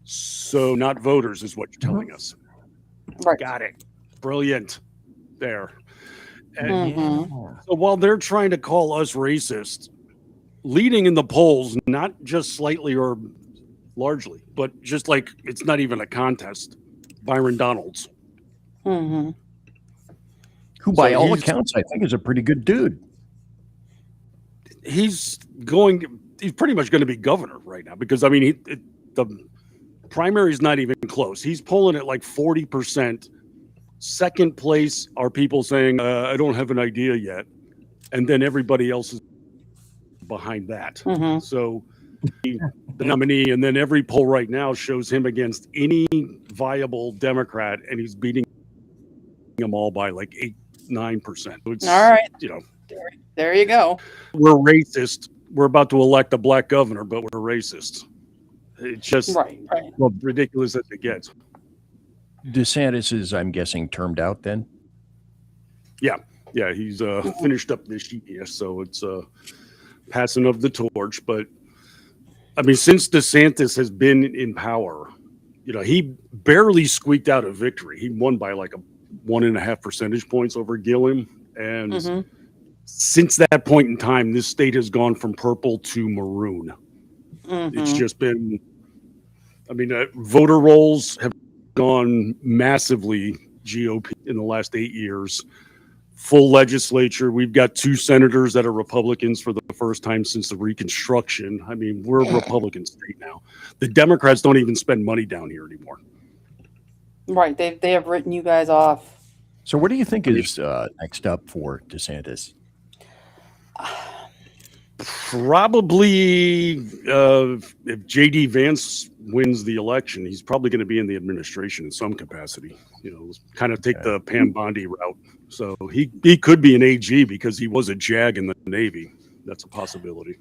So not voters is what you're telling us. Right. Got it. Brilliant. There. And Mhm. so while they're trying to call us racist, leading in the polls, not just slightly or largely, but just like it's not even a contest, Byron Donalds. Mhm. Who, by So all he's- accounts, I think is a pretty good dude. He's pretty much going to be governor right now because, I mean, the primary's not even close. He's polling at like 40%. Second place are people saying, I don't have an idea yet. And then everybody else is behind that. Mhm. So the nominee, and then every poll right now shows him against any viable Democrat, and he's beating them all by like 8-9%. So it's, All right. you know, There you go. we're racist. We're about to elect a black governor, but we're racist. It's just Right. ridiculous as it gets. DeSantis is, I'm guessing, termed out then? Yeah, he's finished up this year, so it's passing of the torch. But I mean, since DeSantis has been in power, you know, he barely squeaked out a victory. He won by like 1.5 percentage points over Gillum, and Mhm. since that point in time, this state has gone from purple to maroon. It's Mhm. just been, I mean, voter rolls have gone massively GOP in the last 8 years. Full legislature. We've got 2 senators that are Republicans for the first time since the Reconstruction. I mean, we're a Republican state now. The Democrats don't even spend money down here anymore. Right. They have written you guys off. So what do you think is next up for DeSantis? Probably, if JD Vance wins the election, he's probably going to be in the administration in some capacity. You know, kind of take the Pam Bondi route. So he could be an AG because he was a JAG in the Navy. That's a possibility.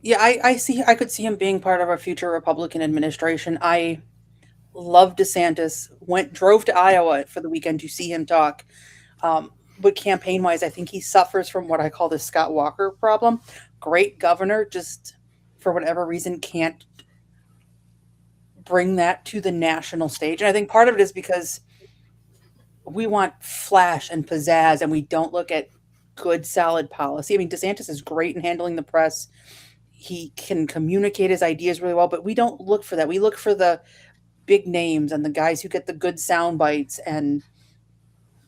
Yeah, I could see him being part of a future Republican administration. I love DeSantis. Drove to Iowa for the weekend to see him talk. But campaign wise, I think he suffers from what I call the Scott Walker problem. Great governor, just for whatever reason can't bring that to the national stage. And I think part of it is because we want flash and pizzazz, and we don't look at good, solid policy. I mean, DeSantis is great in handling the press. He can communicate his ideas really well, but we don't look for that. We look for the big names and the guys who get the good sound bites, and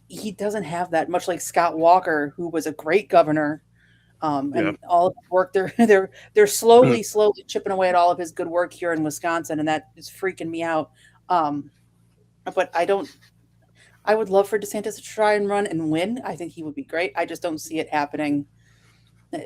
he doesn't have that, much like Scott Walker, who was a great governor. And all of his work, they're slowly chipping away at all of his good work here in Wisconsin, and that is freaking me out. But I would love for DeSantis to try and run and win. I think he would be great. I just don't see it happening. Not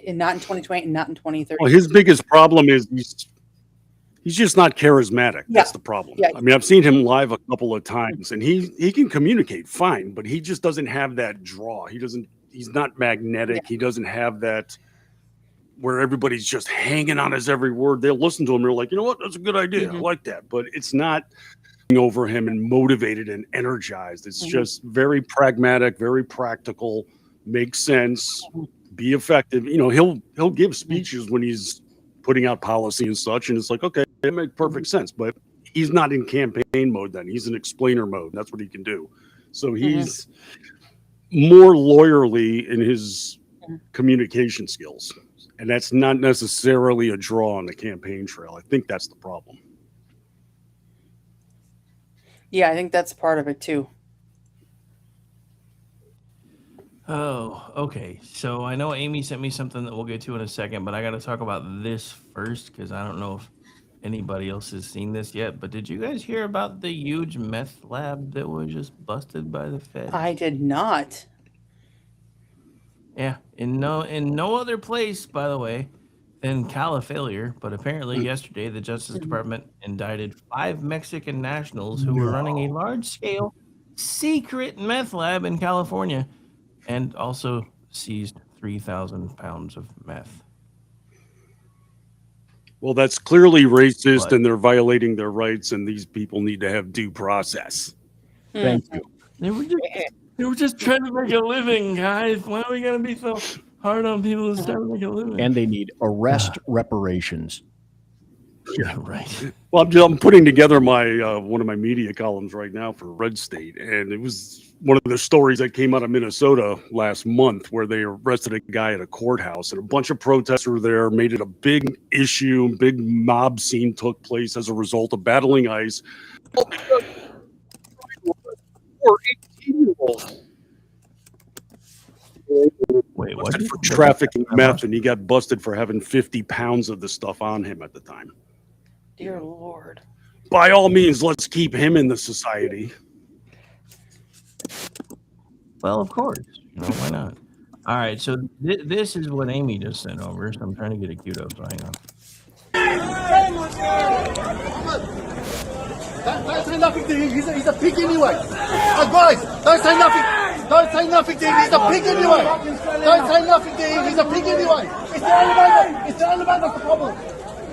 in 2020 and not in 2030. Well, his biggest problem is he's just not charismatic. Yeah. That's the problem. Yeah. I mean, I've seen him live a couple of times, and he can communicate fine, but he just doesn't have that draw. He's not magnetic. Yeah. He doesn't have that where everybody's just hanging on his every word. They'll listen to him. They're like, you know what? That's a good idea. I like that. But it's not over him and motivated and energized. It's just very pragmatic, very practical, make sense, be effective. You know, he'll give speeches when he's putting out policy and such, and it's like, okay, it makes perfect sense. But he's not in campaign mode then. He's in explainer mode. That's what he can do. So he's more lawyerly in his communication skills. And that's not necessarily a draw on the campaign trail. I think that's the problem. Yeah, I think that's part of it too. Oh, okay. So I know Amy sent me something that we'll get to in a second, but I got to talk about this first because I don't know if anybody else has seen this yet. But did you guys hear about the huge meth lab that was just busted by the Fed? I did not. Yeah, in no other place, by the way, than Califailure. But apparently, yesterday the Justice Department indicted 5 Mexican nationals who were running a large-scale secret meth lab in California, and also seized 3,000 pounds of meth. Well, that's clearly racist, But- and they're violating their rights, and these people need to have due process. Thank you. They were just trying to make a living, guys. Why are we gonna be so hard on people to start making a living. And they need arrest reparations. Yeah, right. Well, I'm putting together my one of my media columns right now for Red State, and it was one of the stories that came out of Minnesota last month where they arrested a guy at a courthouse, and a bunch of protesters were there, made it a big issue, big mob scene took place as a result of battling ICE. Or 18-year-olds. Wait, what? Busted for trafficking meth, and he got busted for having 50 pounds of the stuff on him at the time. Dear Lord. By all means, let's keep him in the society. Well, of course. You know, why not? All right, so this is what Amy just sent over, so I'm trying to get it queued up, so hang on. Don't say nothing to him. He's a pig anyway. Guys, don't say nothing. Don't say nothing to him. He's a pig anyway. Don't say nothing to him. He's a pig anyway. It's the Alabama. It's the Alabama that's the problem.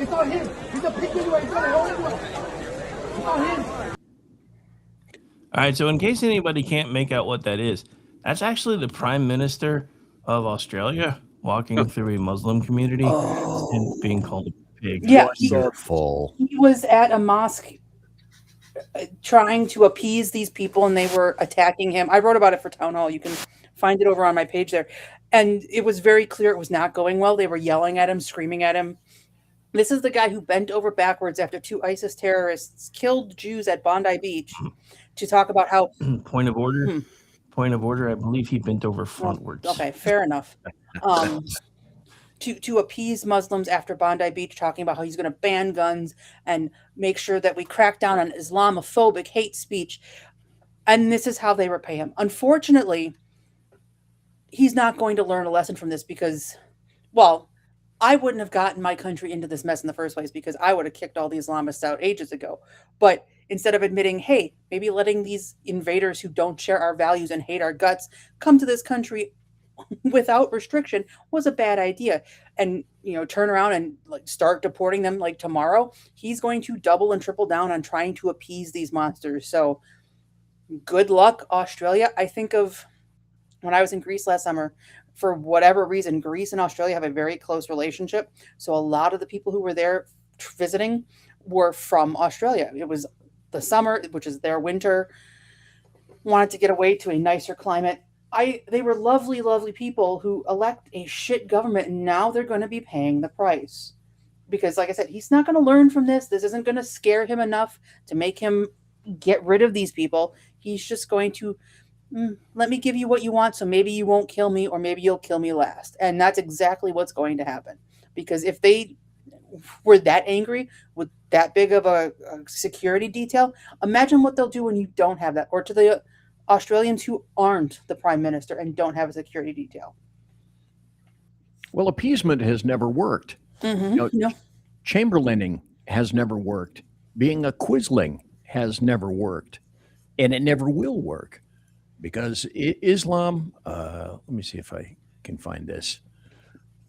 It's not him. He's a pig anyway. He's got a hole anyway. It's not him. All right, so in case anybody can't make out what that is, that's actually the Prime Minister of Australia walking through a Muslim community and being called a pig. Yeah, Wonderful. he was at a mosque trying to appease these people, and they were attacking him. I wrote about it for Town Hall. You can find it over on my page there. And it was very clear it was not going well. They were yelling at him, screaming at him. This is the guy who bent over backwards after 2 ISIS terrorists killed Jews at Bondi Beach to talk about how... Point of order. Point of order. I believe he bent over frontwards. Okay, fair enough. To appease Muslims after Bondi Beach, talking about how he's going to ban guns and make sure that we crack down on Islamophobic hate speech. And this is how they repay him. Unfortunately, he's not going to learn a lesson from this because, well, I wouldn't have gotten my country into this mess in the first place because I would have kicked all the Islamists out ages ago. But instead of admitting, hey, maybe letting these invaders who don't share our values and hate our guts come to this country without restriction was a bad idea, and turn around and start deporting them like tomorrow, he's going to double and triple down on trying to appease these monsters. So good luck, Australia. I think of when I was in Greece last summer. For whatever reason, Greece and Australia have a very close relationship. So a lot of the people who were there visiting were from Australia. It was the summer, which is their winter, wanted to get away to a nicer climate. They were lovely, lovely people who elect a shit government, and now they're going to be paying the price. Because, like I said, he's not going to learn from this. This isn't going to scare him enough to make him get rid of these people. He's just going to, let me give you what you want, so maybe you won't kill me, or maybe you'll kill me last. And that's exactly what's going to happen. Because if they were that angry with that big of a security detail, imagine what they'll do when you don't have that, or to the Australians who aren't the prime minister and don't have a security detail. Well, appeasement has never worked. No. Chamberlaining has never worked. Being a quisling has never worked. And it never will work because Islam, let me see if I can find this.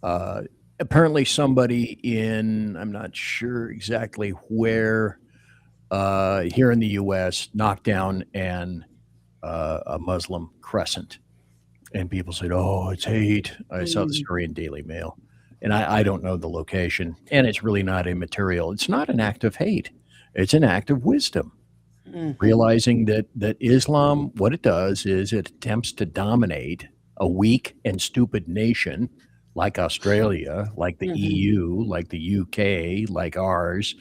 Apparently somebody in, I'm not sure exactly where, here in the U.S. knocked down a Muslim crescent, and people said, oh, it's hate. I saw the story in Daily Mail, and I don't know the location, and it's really not immaterial. It's not an act of hate. It's an act of wisdom. Realizing that Islam, what it does is it attempts to dominate a weak and stupid nation like Australia, like the EU, like the UK, like ours,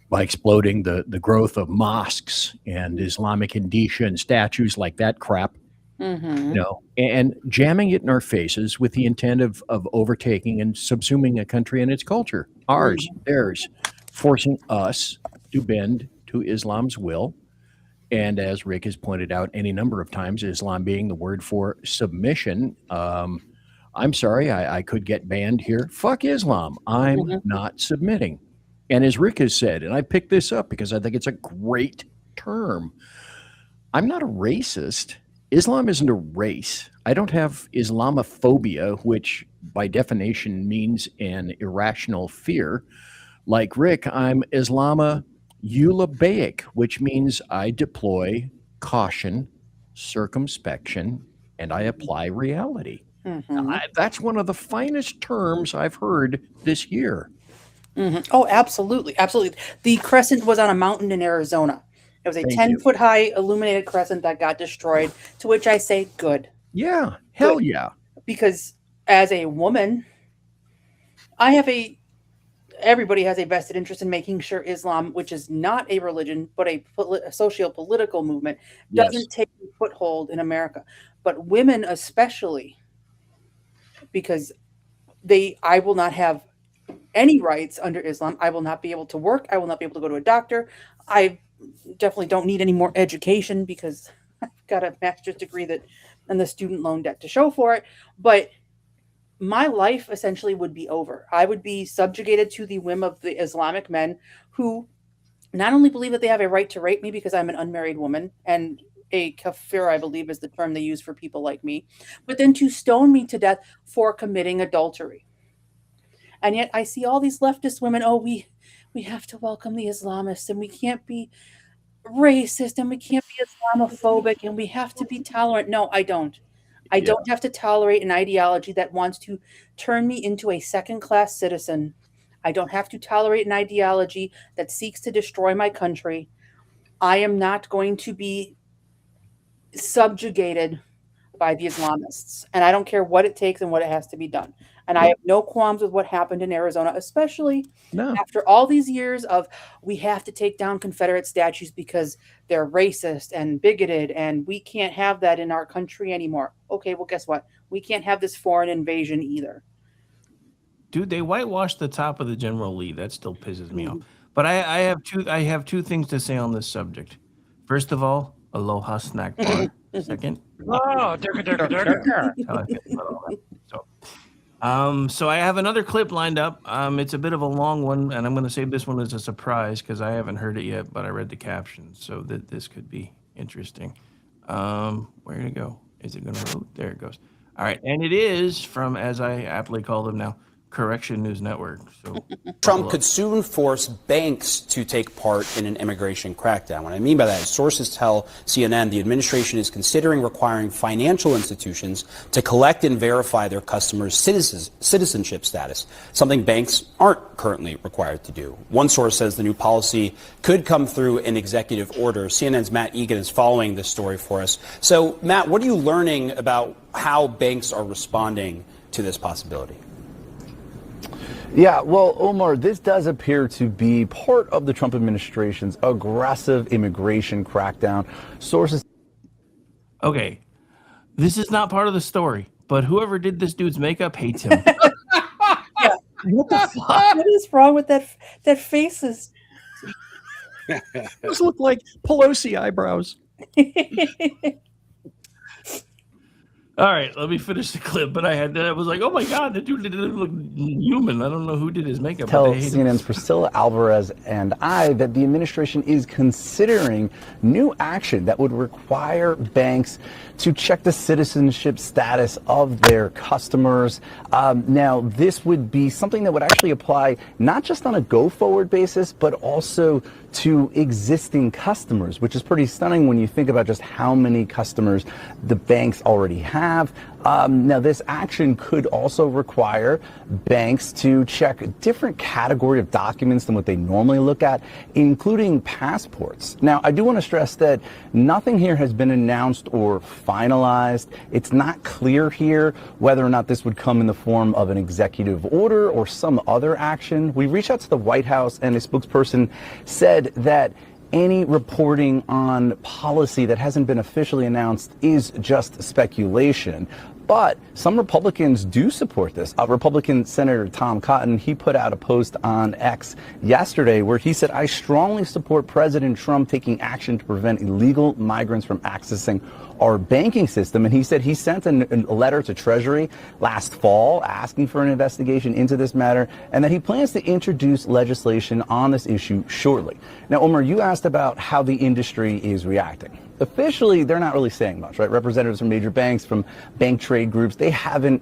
by exploding the growth of mosques and Islamic indicia and statues like that crap, and jamming it in our faces with the intent of overtaking and subsuming a country and its culture, ours, theirs, forcing us to bend to Islam's will. And as Rick has pointed out any number of times, Islam being the word for submission. I'm sorry, I could get banned here. Fuck Islam. I'm not submitting. And as Rick has said, and I picked this up because I think it's a great term, I'm not a racist. Islam isn't a race. I don't have Islamophobia, which by definition means an irrational fear. Like Rick, I'm Islamoeulabaic, which means I deploy caution, circumspection, and I apply reality. That's one of the finest terms I've heard this year. Oh, absolutely. Absolutely. The crescent was on a mountain in Arizona. It was a 10-foot high illuminated crescent that got destroyed, to which I say, good. Yeah. Hell yeah. Because as a woman, everybody has a vested interest in making sure Islam, which is not a religion, but a socio-political movement, doesn't take a foothold in America. But women especially, because I will not have any rights under Islam. I will not be able to work. I will not be able to go to a doctor. I definitely don't need any more education because I've got a master's degree and the student loan debt to show for it. But my life essentially would be over. I would be subjugated to the whim of the Islamic men who not only believe that they have a right to rape me because I'm an unmarried woman, and a kafir, I believe, is the term they use for people like me, but then to stone me to death for committing adultery. And yet I see all these leftist women, we have to welcome the Islamists, and we can't be racist, and we can't be Islamophobic, and we have to be tolerant. No, I don't. I don't have to tolerate an ideology that wants to turn me into a second-class citizen. I don't have to tolerate an ideology that seeks to destroy my country. I am not going to be subjugated by the Islamists. And I don't care what it takes and what it has to be done. And I have no qualms with what happened in Arizona, especially after all these years of we have to take down Confederate statues because they're racist and bigoted, and we can't have that in our country anymore. Okay, well, guess what? We can't have this foreign invasion either. Dude, they whitewashed the top of the General Lee. That still pisses me off. But I have two things to say on this subject. First of all, Aloha Snack Bar. Second, so I have another clip lined up. It's a bit of a long one, and I'm going to save this one as a surprise because I haven't heard it yet, but I read the captions, so this could be interesting. Where did it go? Is it going to load? There it goes. All right, and it is from, as I aptly call them now, Correction News Network. So Trump could soon force banks to take part in an immigration crackdown. What I mean by that is sources tell CNN the administration is considering requiring financial institutions to collect and verify their customers' citizenship status, something banks aren't currently required to do. One source says the new policy could come through an executive order. CNN's Matt Egan is following this story for us. So, Matt, what are you learning about how banks are responding to this possibility? Yeah, well, Omar, this does appear to be part of the Trump administration's aggressive immigration crackdown. Sources. Okay, this is not part of the story, but whoever did this dude's makeup hates him. Yeah. What the fuck? What is wrong with that faces? Those look like Pelosi eyebrows. All right, let me finish the clip. But I was like, oh my God, the dude didn't look human. I don't know who did his makeup. Tell CNN's Priscilla Alvarez and I that the administration is considering new action that would require banks to check the citizenship status of their customers. Now, this would be something that would actually apply not just on a go-forward basis, but also to existing customers, which is pretty stunning when you think about just how many customers the banks already have. Now, this action could also require banks to check a different category of documents than what they normally look at, including passports. Now, I do want to stress that nothing here has been announced or finalized. It's not clear here whether or not this would come in the form of an executive order or some other action. We reached out to the White House, and a spokesperson said that any reporting on policy that hasn't been officially announced is just speculation. But some Republicans do support this. Republican Senator Tom Cotton, he put out a post on X yesterday where he said, I strongly support President Trump taking action to prevent illegal migrants from accessing our banking system. And he said he sent a letter to Treasury last fall asking for an investigation into this matter, and that he plans to introduce legislation on this issue shortly. Now, Omar, you asked about how the industry is reacting. Officially, they're not really saying much, right? Representatives from major banks, from bank trade groups, they haven't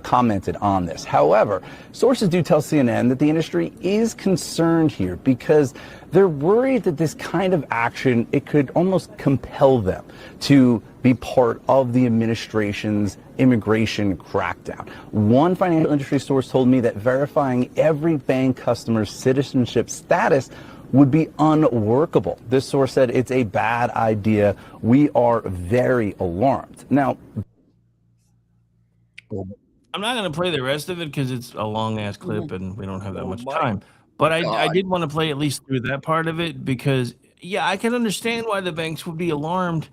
commented on this. However, sources do tell CNN that the industry is concerned here because they're worried that this kind of action, it could almost compel them to be part of the administration's immigration crackdown. One financial industry source told me that verifying every bank customer's citizenship status would be unworkable. This source said it's a bad idea. We are very alarmed. Now, I'm not going to play the rest of it because it's a long ass clip and we don't have that much time. But I did want to play at least through that part of it because, yeah, I can understand why the banks would be alarmed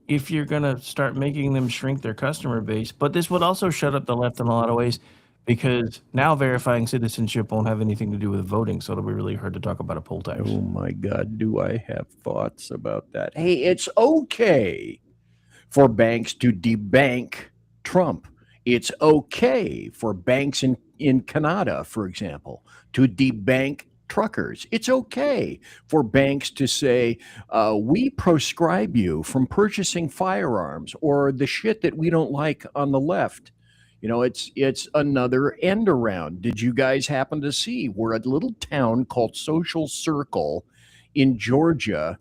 if you're going to start making them shrink their customer base. But this would also shut up the left in a lot of ways because now verifying citizenship won't have anything to do with voting. So it'll be really hard to talk about a poll tax. Oh, my God. Do I have thoughts about that? Hey, it's okay for banks to debank Trump. It's okay for banks in Canada, for example, to debank truckers. It's okay for banks to say, we proscribe you from purchasing firearms or the shit that we don't like on the left. You know, it's another end around. Did you guys happen to see where a little town called Social Circle in Georgia,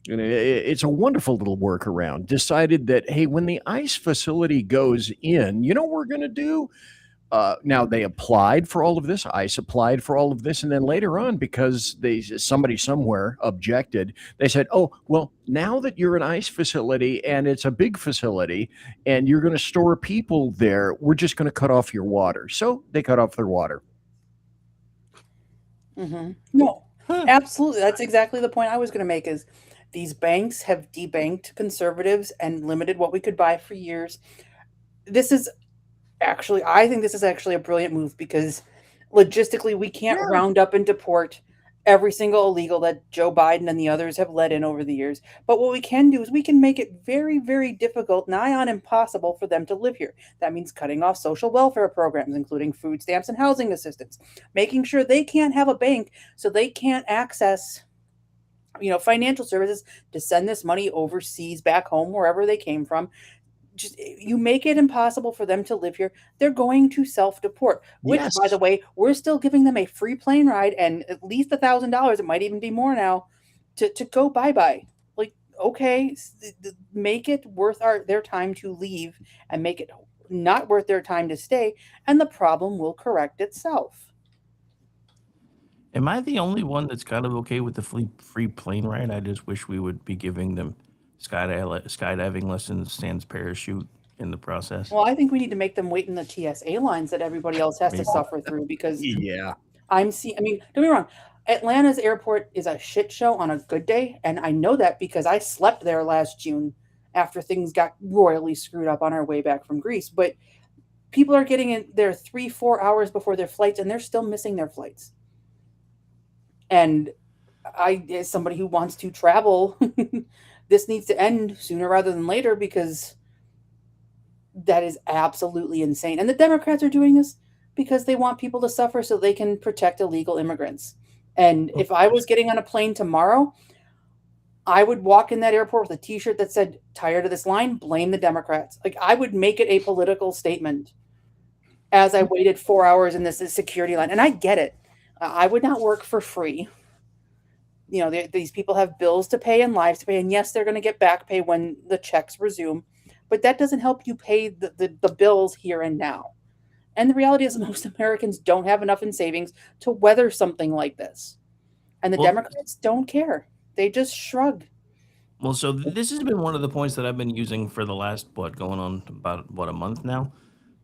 and it's a wonderful little workaround, decided that, hey, when the ICE facility goes in, you know what we're going to do? Now, they applied for all of this. ICE applied for all of this. And then later on, because somebody somewhere objected, they said, oh, well, now that you're an ICE facility and it's a big facility and you're going to store people there, we're just going to cut off your water. So they cut off their water. Mm-hmm. No, absolutely. That's exactly the point I was going to make is these banks have debanked conservatives and limited what we could buy for years. I think this is actually a brilliant move because logistically we can't round up and deport every single illegal that Joe Biden and the others have let in over the years. But what we can do is we can make it very, very difficult, nigh on impossible for them to live here. That means cutting off social welfare programs, including food stamps and housing assistance, making sure they can't have a bank so they can't access financial services to send this money overseas back home, wherever they came from. Just you make it impossible for them to live here. They're going to self-deport, which, Yes. by the way, we're still giving them a free plane ride and at least $1,000. It might even be more now to go bye-bye. Like, okay, make it worth their time to leave and make it not worth their time to stay, and the problem will correct itself. Am I the only one that's kind of okay with the free plane ride? I just wish we would be giving them skydiving lessons, sans parachute in the process. Well, I think we need to make them wait in the TSA lines that everybody else has to suffer through because Yeah. don't get me wrong. Atlanta's airport is a shit show on a good day. And I know that because I slept there last June after things got royally screwed up on our way back from Greece. But people are getting in there 3-4 hours before their flights and they're still missing their flights. And as somebody who wants to travel, this needs to end sooner rather than later because that is absolutely insane. And the Democrats are doing this because they want people to suffer so they can protect illegal immigrants. And if I was getting on a plane tomorrow, I would walk in that airport with a T-shirt that said, tired of this line, blame the Democrats. Like, I would make it a political statement as I waited 4 hours in this security line. And I get it. I would not work for free. These people have bills to pay and lives to pay. And yes, they're going to get back pay when the checks resume. But that doesn't help you pay the bills here and now. And the reality is most Americans don't have enough in savings to weather something like this. And the Democrats don't care. They just shrug. Well, so this has been one of the points that I've been using for the last, going on about, a month now,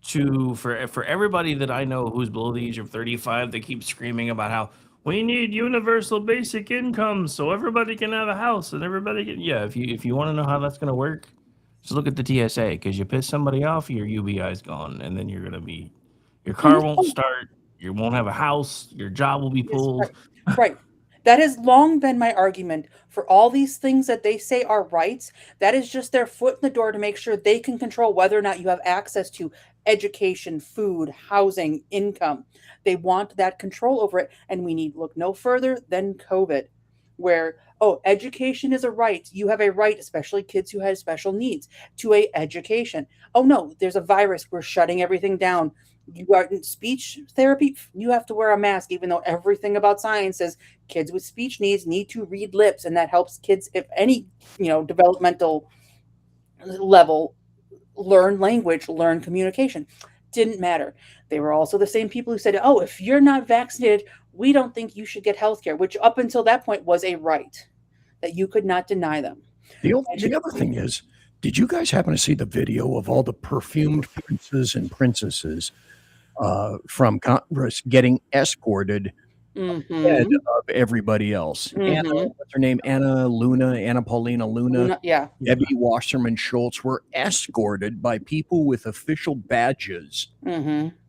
for everybody that I know who's below the age of 35 that keeps screaming about how we need universal basic income so everybody can have a house and everybody can, if you want to know how that's going to work, just look at the TSA, because you piss somebody off, your UBI's gone, and then your car won't start, you won't have a house, your job will be pulled. Right. That has long been my argument for all these things that they say are rights. That is just their foot in the door to make sure they can control whether or not you have access to education, food, housing, income. They want that control over it. And we need look no further than COVID. where, oh, education is a right. You have a right, especially kids who have special needs, to a education. Oh no, there's a virus. We're shutting everything down. You are in speech therapy. You have to wear a mask, even though everything about science says kids with speech needs need to read lips, and that helps kids, if any, developmental level, learn language, learn communication. Didn't matter. They were also the same people who said, oh, if you're not vaccinated, we don't think you should get health care, which up until that point was a right that you could not deny them. The other thing is, did you guys happen to see the video of all the perfumed princes and princesses from Congress getting escorted ahead of everybody else? Anna, what's her name? Anna Paulina Luna. Yeah. Debbie Wasserman Schultz were escorted by people with official badges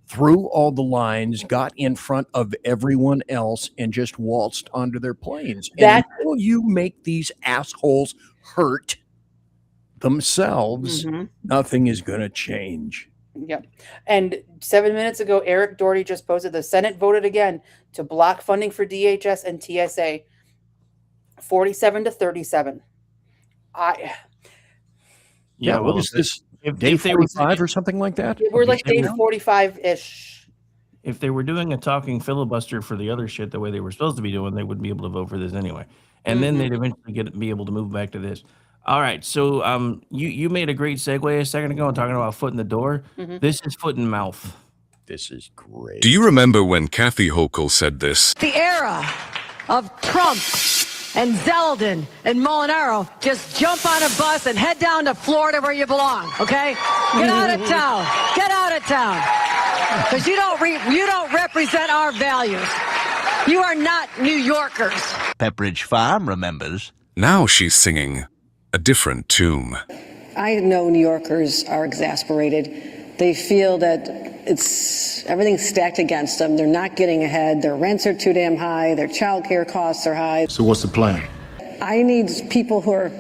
through all the lines, got in front of everyone else, and just waltzed onto their planes. And until you make these assholes hurt themselves, nothing is going to change. Yep. And 7 minutes ago, Eric Doherty just posted the Senate voted again to block funding for DHS and TSA, 47-37. What is this? Day 45 or something like that? We're like day 45-ish. If they were doing a talking filibuster for the other shit the way they were supposed to be doing, they wouldn't be able to vote for this anyway. And then they'd eventually be able to move back to this. All right, so you made a great segue a second ago talking about foot in the door. This is foot in mouth. This is great. Do you remember when Kathy Hochul said this? The era of Trump and Zeldin and Molinaro, just jump on a bus and head down to Florida where you belong, okay? Get out of town. Get out of town. Because you don't represent our values. You are not New Yorkers. Pepperidge Farm remembers. Now she's singing a different tune. I know New Yorkers are exasperated. They feel that everything's stacked against them. They're not getting ahead. Their rents are too damn high. Their child care costs are high. So what's the plan? I need people who are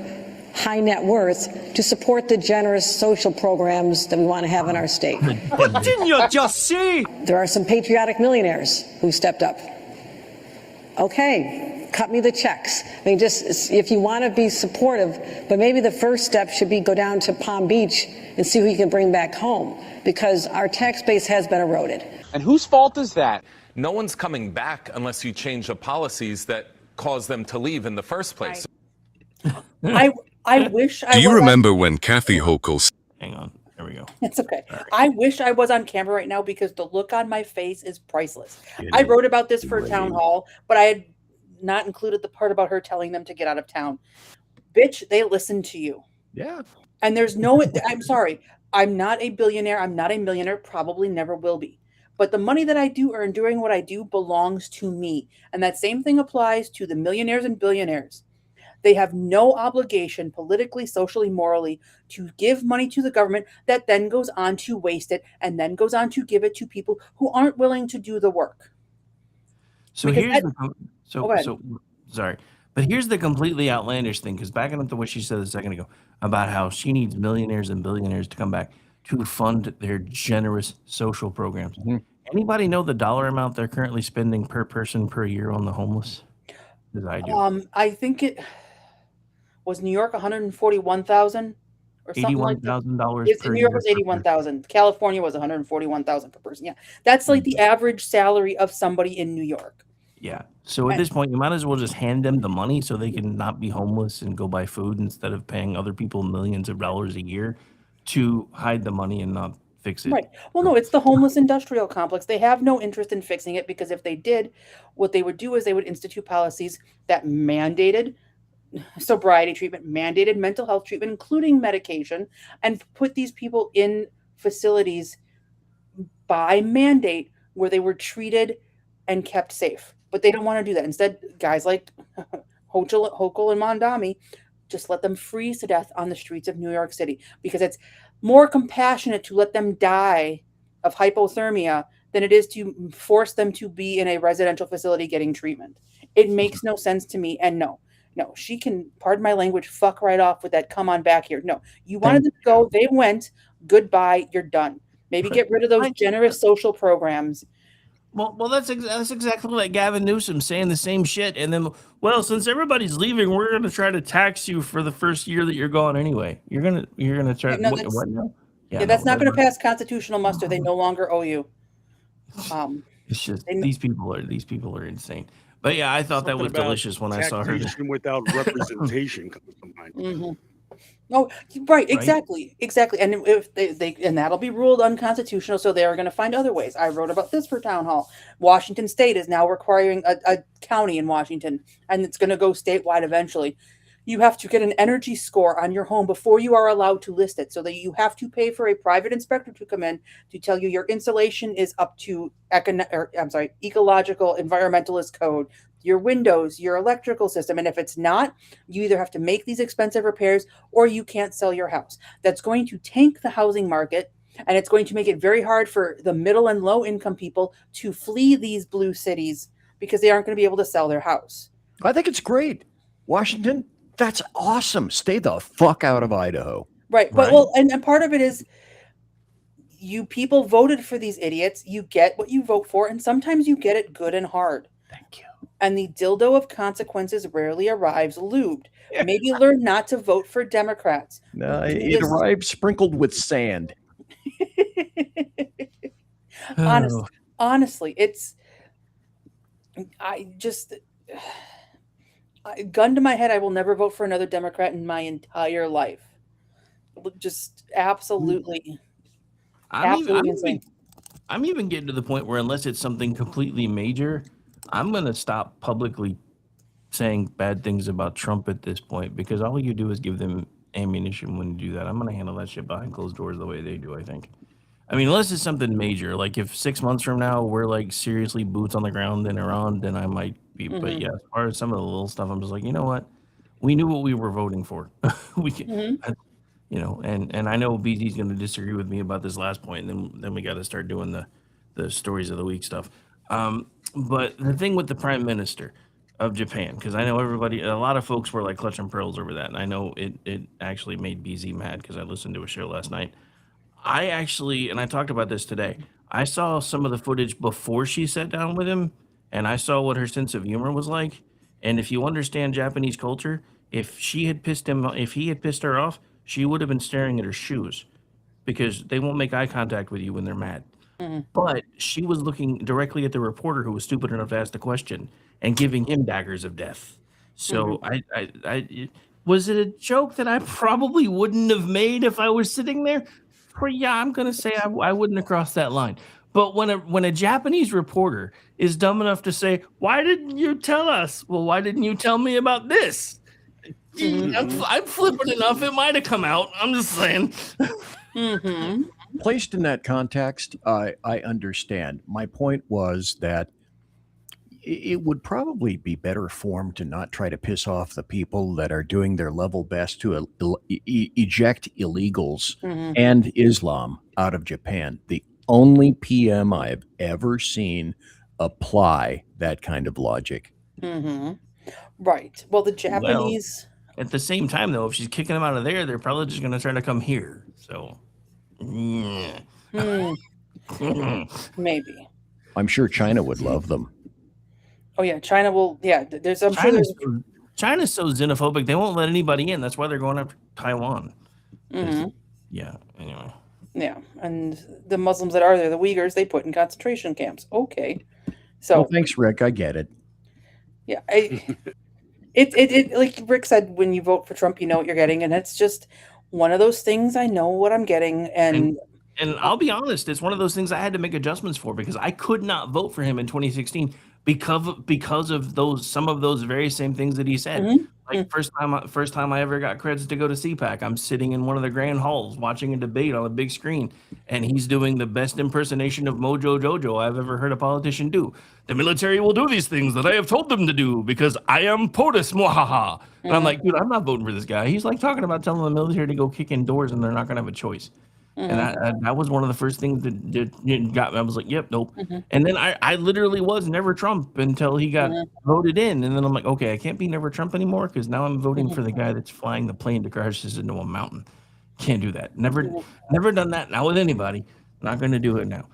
high net worth to support the generous social programs that we want to have in our state. What didn't you just see? There are some patriotic millionaires who stepped up. Okay, cut me the checks. I mean, just if you want to be supportive, but maybe the first step should be go down to Palm Beach and see who you can bring back home, because our tax base has been eroded. And whose fault is that? No one's coming back unless you change the policies that cause them to leave in the first place. I wish I Do you was remember when Kathy Hochul... Hang on. There we go. It's okay. I wish I was on camera right now because the look on my face is priceless. I wrote about this for town hall, but I had not included the part about her telling them to get out of town. Bitch, they listen to you. Yeah. And there's no, I'm sorry. I'm not a billionaire. I'm not a millionaire. Probably never will be. But the money that I do earn doing what I do belongs to me. And that same thing applies to the millionaires and billionaires. They have no obligation politically, socially, morally to give money to the government that then goes on to waste it and then goes on to give it to people who aren't willing to do the work. So sorry. But here's the completely outlandish thing, because backing up to what she said a second ago about how she needs millionaires and billionaires to come back to fund their generous social programs. Anybody know the dollar amount they're currently spending per person per year on the homeless? Because I do. I think it was New York 141,000 or something like that. $81,000 per New year. York was 81,000. California was 141,000 per person. Yeah, that's like the average salary of somebody in New York. Yeah. So at this point, you might as well just hand them the money so they can not be homeless and go buy food instead of paying other people millions of dollars a year to hide the money and not fix it. Right. Well, no, it's the homeless industrial complex. They have no interest in fixing it because if they did, what they would do is they would institute policies that mandated sobriety treatment, mandated mental health treatment, including medication, and put these people in facilities by mandate where they were treated and kept safe. But they don't want to do that. Instead, guys like Hochul and Mondami just let them freeze to death on the streets of New York City because it's more compassionate to let them die of hypothermia than it is to force them to be in a residential facility getting treatment. It makes no sense to me. And no, she can, pardon my language, fuck right off with that. Come on back here. No, you wanted them to go. They went. Goodbye. You're done. Maybe get rid of those generous social programs. Well, that's exactly like Gavin Newsom saying the same shit, and then, well, since everybody's leaving, we're gonna try to tax you for the first year that you're gone anyway. You're gonna try. No, what now? Yeah, that's not going to pass constitutional muster. They no longer owe you. It's just these people are insane. But yeah, I thought that was delicious when I saw her. Taxation without representation comes to mind. Mm-hmm. Oh, right, exactly. And if they and that'll be ruled unconstitutional, so they are going to find other ways. I wrote about this for Town Hall. Washington State is now requiring a county in Washington, and it's going to go statewide eventually. You have to get an energy score on your home before you are allowed to list it, so that you have to pay for a private inspector to come in to tell you your insulation is up to ecological environmentalist code, your windows, your electrical system. And if it's not, you either have to make these expensive repairs or you can't sell your house. That's going to tank the housing market, and it's going to make it very hard for the middle and low income people to flee these blue cities because they aren't going to be able to sell their house. I think it's great. Washington, that's awesome. Stay the fuck out of Idaho. Right. But well, and part of it is you people voted for these idiots. You get what you vote for, and sometimes you get it good and hard. Thank you. And the dildo of consequences rarely arrives lubed. Maybe learn not to vote for Democrats. No, it arrives sprinkled with sand. Honestly, gun to my head, I will never vote for another Democrat in my entire life. Just absolutely. I'm even getting to the point where unless it's something completely major, I'm going to stop publicly saying bad things about Trump at this point, because all you do is give them ammunition when you do that. I'm going to handle that shit behind closed doors the way they do, I think. I mean, unless it's something major, like if 6 months from now we're like seriously boots on the ground in Iran, then I might be. Mm-hmm. But yeah, as far as some of the little stuff, I'm just like, you know what? We knew what we were voting for. We can, and I know BZ's going to disagree with me about this last point, and then we got to start doing the stories of the week stuff. But the thing with the prime minister of Japan, because I know a lot of folks were like clutching pearls over that, and I know it actually made BZ mad because I listened to a show last night. And I talked about this today, I saw some of the footage before she sat down with him, and I saw what her sense of humor was like. And if you understand Japanese culture, if he had pissed her off, she would have been staring at her shoes, because they won't make eye contact with you when they're mad. Mm-hmm. But she was looking directly at the reporter who was stupid enough to ask the question and giving him daggers of death. So was it a joke that I probably wouldn't have made if I was sitting there? Yeah, I'm going to say I wouldn't have crossed that line. But when a Japanese reporter is dumb enough to say, why didn't you tell us? Well, why didn't you tell me about this? Mm-hmm. I'm flippant enough. It might have come out. I'm just saying. Mm-hmm. Placed in that context, I understand. My point was that it would probably be better form to not try to piss off the people that are doing their level best to eject illegals and Islam out of Japan. The only PM I've ever seen apply that kind of logic. Mm-hmm. Right. Well, the Japanese. Well, at the same time, though, if she's kicking them out of there, they're probably just going to try to come here. So, maybe. I'm sure China would love them. Oh yeah, China will. Yeah, China's so xenophobic. They won't let anybody in. That's why they're going after Taiwan. Mm-hmm. Yeah. Anyway. Yeah, and the Muslims that are there, the Uyghurs, they put in concentration camps. Okay, so thanks, Rick. I get it. Yeah, it like Rick said, when you vote for Trump, you know what you're getting, and it's just one of those things. I know what I'm getting, and I'll be honest, it's one of those things I had to make adjustments for, because I could not vote for him in 2016 because of some of those very same things that he said. Mm-hmm. Like first time I ever got credits to go to CPAC, I'm sitting in one of the grand halls watching a debate on a big screen, and he's doing the best impersonation of Mojo Jojo I've ever heard a politician do. The military will do these things that I have told them to do because I am POTUS, mwahaha. And I'm like, dude, I'm not voting for this guy. He's like talking about telling the military to go kick in doors and they're not going to have a choice. And that was one of the first things that got me. I was like, yep, nope. And then I literally was never Trump until he got voted in. And then I'm like, okay, I can't be never Trump anymore, because now I'm voting for the guy that's flying the plane to crashes into a mountain. Can't do that. Never done that. Not with anybody. Not going to do it now.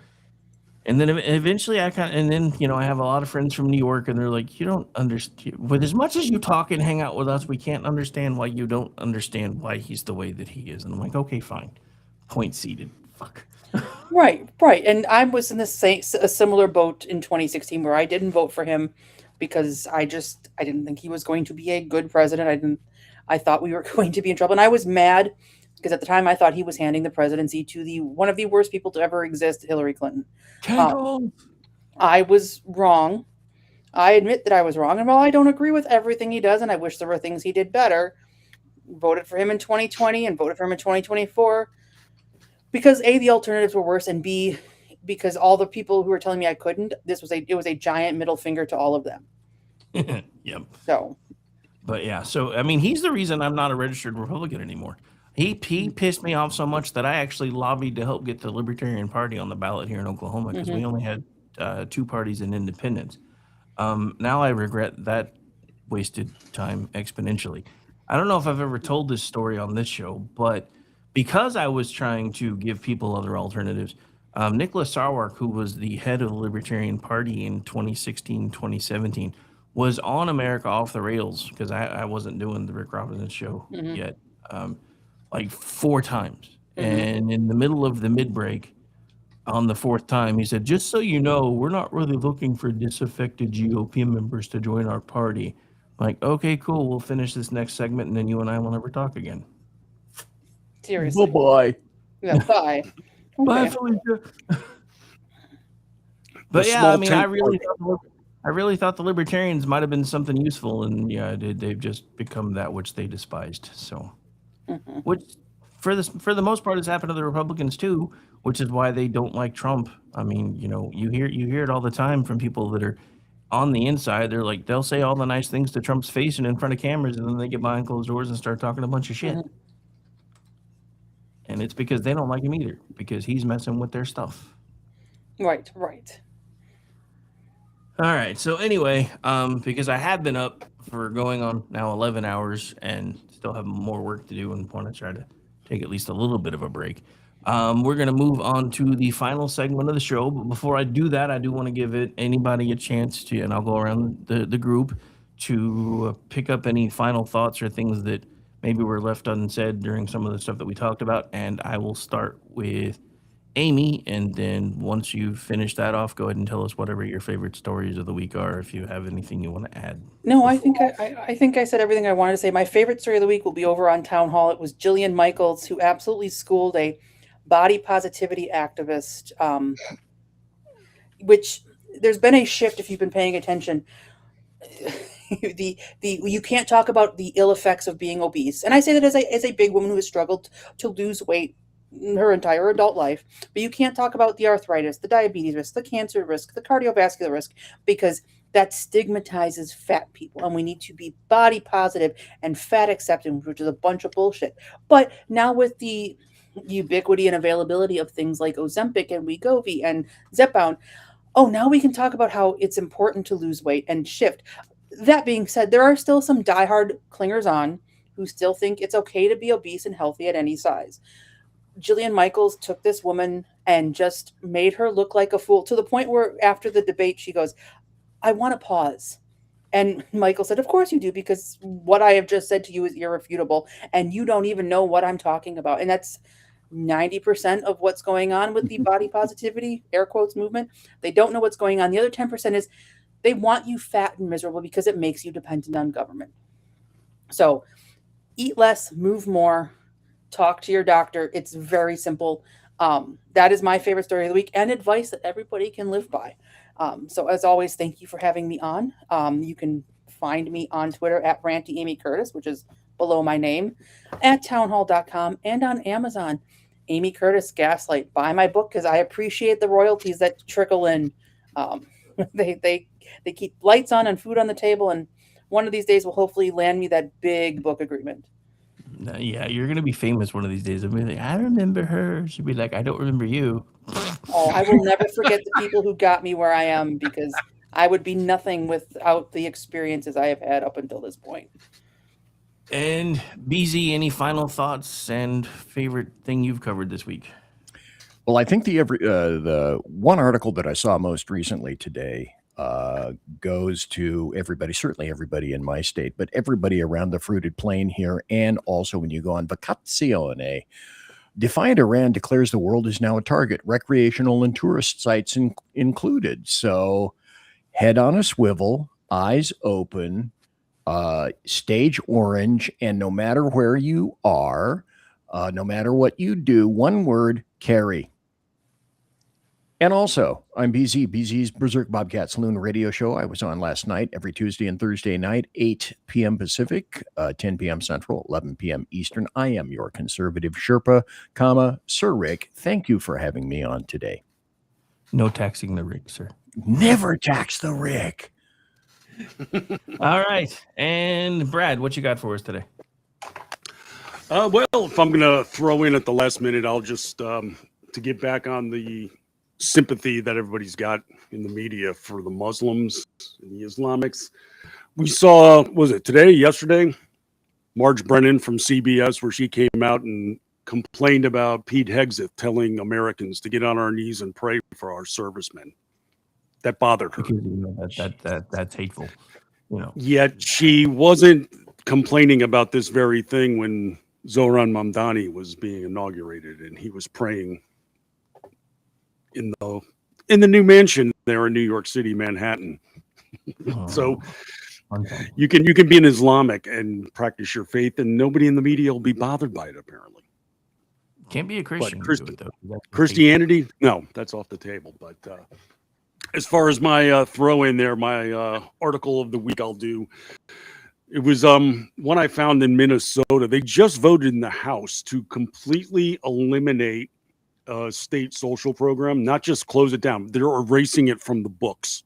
And then eventually I have a lot of friends from New York, and they're like, you don't understand. With as much as you talk and hang out with us, we can't understand why you don't understand why he's the way that he is. And I'm like, okay, fine. Point seated. Fuck. Right. And I was in a similar boat in 2016 where I didn't vote for him because I didn't think he was going to be a good president. I thought we were going to be in trouble. And I was mad because at the time I thought he was handing the presidency to one of the worst people to ever exist, Hillary Clinton. I was wrong. I admit that I was wrong. And while I don't agree with everything he does, and I wish there were things he did better, voted for him in 2020 and voted for him in 2024 because A, the alternatives were worse, and B, because all the people who were telling me I couldn't, it was a giant middle finger to all of them. Yep. So. But yeah, he's the reason I'm not a registered Republican anymore. He pissed me off so much that I actually lobbied to help get the Libertarian Party on the ballot here in Oklahoma because we only had 2 parties and independents. Now I regret that wasted time exponentially. I don't know if I've ever told this story on this show, but because I was trying to give people other alternatives, Nicholas Sarwark, who was the head of the Libertarian Party in 2016, 2017, was on America Off the Rails because I wasn't doing the Rick Robinson show yet. Like 4 times. And in the middle of the mid-break, on the 4th time, he said, just so you know, we're not really looking for disaffected GOP members to join our party. Like, okay, cool. We'll finish this next segment, and then you and I will never talk again. Seriously. Bye-bye. Yeah, bye. Okay. Bye, Felicia. But yeah, I really thought the Libertarians might have been something useful, and yeah, they've just become that which they despised. So... which for the most part has happened to the Republicans too, which is why they don't like Trump. I mean, you hear it all the time from people that are on the inside. They're like, they'll say all the nice things to Trump's face and in front of cameras, and then they get behind closed doors and start talking a bunch of shit. And it's because they don't like him either, because he's messing with their stuff. Right. All right. So anyway, because I have been up for going on now 11 hours and still have more work to do and want to try to take at least a little bit of a break, we're going to move on to the final segment of the show. But before I do that, I do want to give anybody a chance to, and I'll go around the group to pick up any final thoughts or things that maybe were left unsaid during some of the stuff that we talked about. And I will start with Amy, and then once you've finished that off, go ahead and tell us whatever your favorite stories of the week are, if you have anything you want to add. No, I think I said everything I wanted to say. My favorite story of the week will be over on Town Hall. It was Jillian Michaels, who absolutely schooled a body positivity activist, which there's been a shift if you've been paying attention. You can't talk about the ill effects of being obese, and I say that as a big woman who has struggled to lose weight her entire adult life, but you can't talk about the arthritis, the diabetes risk, the cancer risk, the cardiovascular risk, because that stigmatizes fat people, and we need to be body positive and fat accepting, which is a bunch of bullshit. But now with the ubiquity and availability of things like Ozempic and Wegovy and Zepbound, now we can talk about how it's important to lose weight and shift. That being said, there are still some diehard clingers on who still think it's okay to be obese and healthy at any size. Jillian Michaels took this woman and just made her look like a fool, to the point where after the debate, she goes, I want to pause. And Michael said, of course you do, because what I have just said to you is irrefutable, and you don't even know what I'm talking about. And that's 90% of what's going on with the body positivity, air quotes, movement. They don't know what's going on. The other 10% is they want you fat and miserable because it makes you dependent on government. So eat less, move more, talk to your doctor. It's very simple. That is my favorite story of the week and advice that everybody can live by. So as always, thank you for having me on. You can find me on Twitter at Ranty Amy Curtis, which is below my name, at townhall.com, and on Amazon. Amy Curtis Gaslight. Buy my book because I appreciate the royalties that trickle in. They keep lights on and food on the table, and one of these days will hopefully land me that big book agreement. Yeah, you're going to be famous one of these days. I'll be like, I remember her. She'll be like, I don't remember you. I will never forget the people who got me where I am, because I would be nothing without the experiences I have had up until this point. And BZ, any final thoughts and favorite thing you've covered this week? Well, I think the one article that I saw most recently today goes to everybody, certainly everybody in my state, but everybody around the fruited plain here, and also when you go on Vacazione. Defiant Iran declares the world is now a target, recreational and tourist sites included. So head on a swivel, eyes open, stage orange, and no matter where you are, no matter what you do, one word, carry. And also, I'm BZ, BZ's Berserk Bobcat Saloon radio show. I was on last night, every Tuesday and Thursday night, 8 p.m. Pacific, 10 p.m. Central, 11 p.m. Eastern. I am your conservative Sherpa, Sir Rick. Thank you for having me on today. No taxing the Rick, sir. Never tax the Rick. All right. And Brad, what you got for us today? Well, if I'm going to throw in at the last minute, I'll just, to get back on the sympathy that everybody's got in the media for the Muslims and the Islamics. We saw, was it today, yesterday, Marge Brennan from CBS, where she came out and complained about Pete Hegseth telling Americans to get on our knees and pray for our servicemen. That bothered her. Because, you know, that's hateful. You know. Yet she wasn't complaining about this very thing when Zohran Mamdani was being inaugurated, and he was praying in the new mansion there in New York City, Manhattan. So you can be an Islamic and practice your faith, and nobody in the media will be bothered by it. Apparently, can't be a Christian. Christianity, no, that's off the table. But as far as my throw in there, my article of the week, I'll do. It was one I found in Minnesota. They just voted in the House to completely eliminate state social program, not just close it down. They're erasing it from the books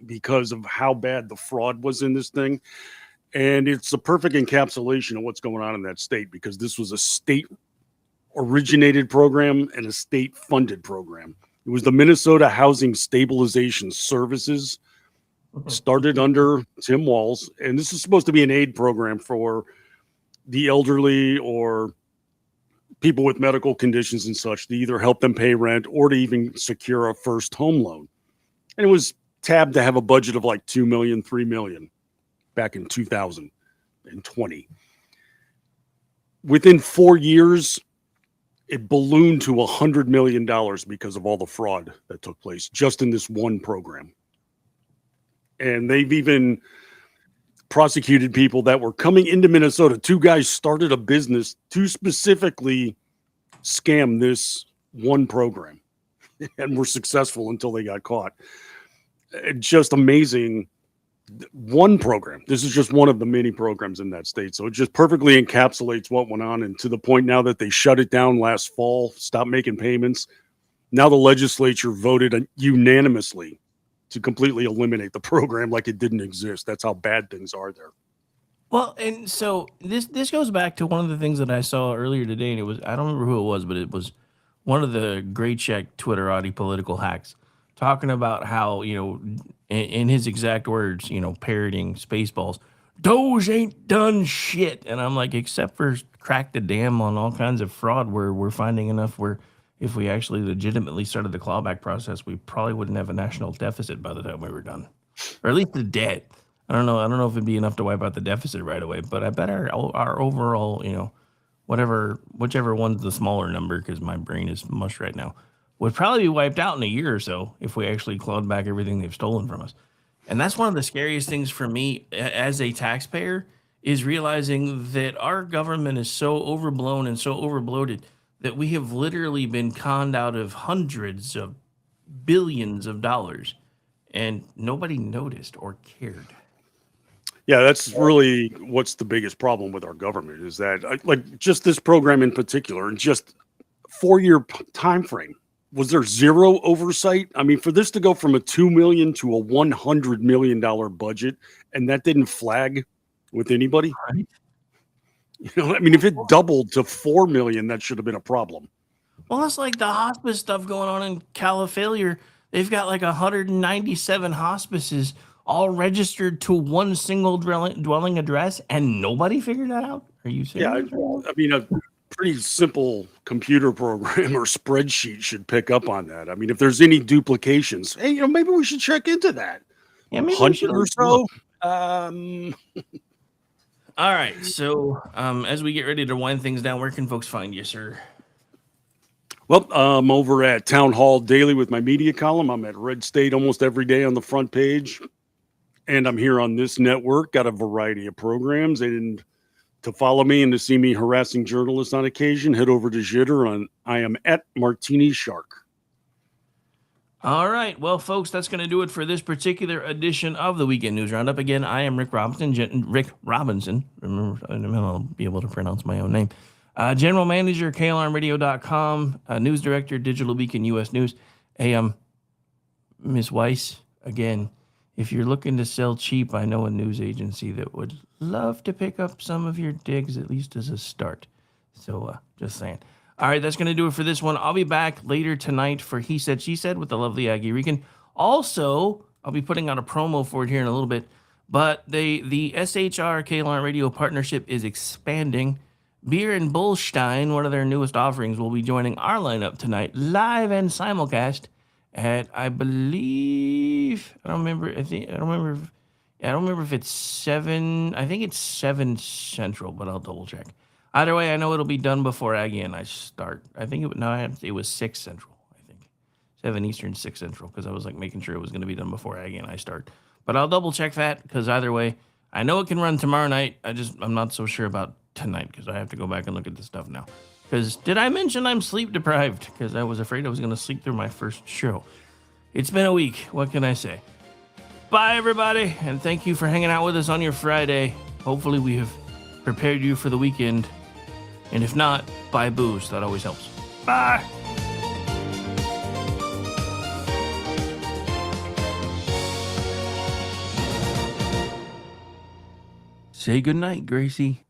because of how bad the fraud was in this thing. And it's a perfect encapsulation of what's going on in that state, because this was a state originated program and a state funded program. It was the Minnesota Housing Stabilization Services, started under Tim Walz. And this is supposed to be an aid program for the elderly or people with medical conditions and such, to either help them pay rent or to even secure a first home loan. And it was tabbed to have a budget of like $2 million, $3 million back in 2020. Within 4 years, it ballooned to $100 million because of all the fraud that took place just in this one program. And they've even prosecuted people that were coming into Minnesota. 2 guys started a business to specifically scam this one program and were successful until they got caught. It's just amazing. One program. This is just one of the many programs in that state. So it just perfectly encapsulates what went on, and to the point now that they shut it down last fall, stopped making payments. Now the legislature voted unanimously to completely eliminate the program like it didn't exist. That's how bad things are there. Well, and so this goes back to one of the things that I saw earlier today, and it was, I don't remember who it was, but it was one of the Great Check Twitterati political hacks talking about how, you know, in his exact words, you know, parroting Spaceballs, Doge ain't done shit. And I'm like, except for crack the dam on all kinds of fraud, where we're finding enough where if we actually legitimately started the clawback process, we probably wouldn't have a national deficit by the time we were done, or at least the debt. I don't know if it'd be enough to wipe out the deficit right away, but I bet our overall, you know, whichever one's the smaller number, because my brain is mush right now, would probably be wiped out in a year or so if we actually clawed back everything they've stolen from us. And that's one of the scariest things for me as a taxpayer, is realizing that our government is so overblown and so overbloated that we have literally been conned out of hundreds of billions of dollars, and nobody noticed or cared. Yeah, that's really what's the biggest problem with our government, is that, like, just this program in particular, in just 4-year time frame, was there zero oversight? I mean, for this to go from a $2 million to a $100 million budget, and that didn't flag with anybody. Right. You know, I mean, if it doubled to $4 million, that should have been a problem. Well, it's like the hospice stuff going on in Califailure. They've got like 197 hospices all registered to one single dwelling address, and nobody figured that out. Are you serious? Yeah, I mean, pretty simple computer program or spreadsheet should pick up on that. I mean, if there's any duplications, hey, maybe we should check into that. Yeah, maybe we 100 should or look. so. All right. So as we get ready to wind things down, where can folks find you, sir? Well, I'm over at Town Hall Daily with my media column. I'm at Red State almost every day on the front page. And I'm here on this network, got a variety of programs. And to follow me and to see me harassing journalists on occasion, head over to Jitter. I am at Martini Shark. All right. Well, folks, that's going to do it for this particular edition of the Weekend News Roundup. Again, I am Rick Robinson. Remember, I'll be able to pronounce my own name. General Manager, KLRMradio.com, News Director, Digital Beacon US News. Hey, Ms. Weiss, again, if you're looking to sell cheap, I know a news agency that would love to pick up some of your digs, at least as a start. So, just saying. All right, that's going to do it for this one. I'll be back later tonight for He Said, She Said with the lovely Aggie Regan. Also, I'll be putting out a promo for it here in a little bit, but the SHR KLR Radio partnership is expanding. Beer and Bullstein, one of their newest offerings, will be joining our lineup tonight, live and simulcast at, I believe, I don't remember if it's 7, I think it's 7 Central, but I'll double check. Either way, I know it'll be done before Aggie and I start. I think it was 6 Central, I think. 7 Eastern, 6 Central, because I was like making sure it was going to be done before Aggie and I start. But I'll double check that, because either way, I know it can run tomorrow night. I'm not so sure about tonight, because I have to go back and look at the stuff now. Because did I mention I'm sleep deprived? Because I was afraid I was going to sleep through my first show. It's been a week. What can I say? Bye, everybody, and thank you for hanging out with us on your Friday. Hopefully we have prepared you for the weekend. And if not, buy booze. That always helps. Bye. Say goodnight, Gracie.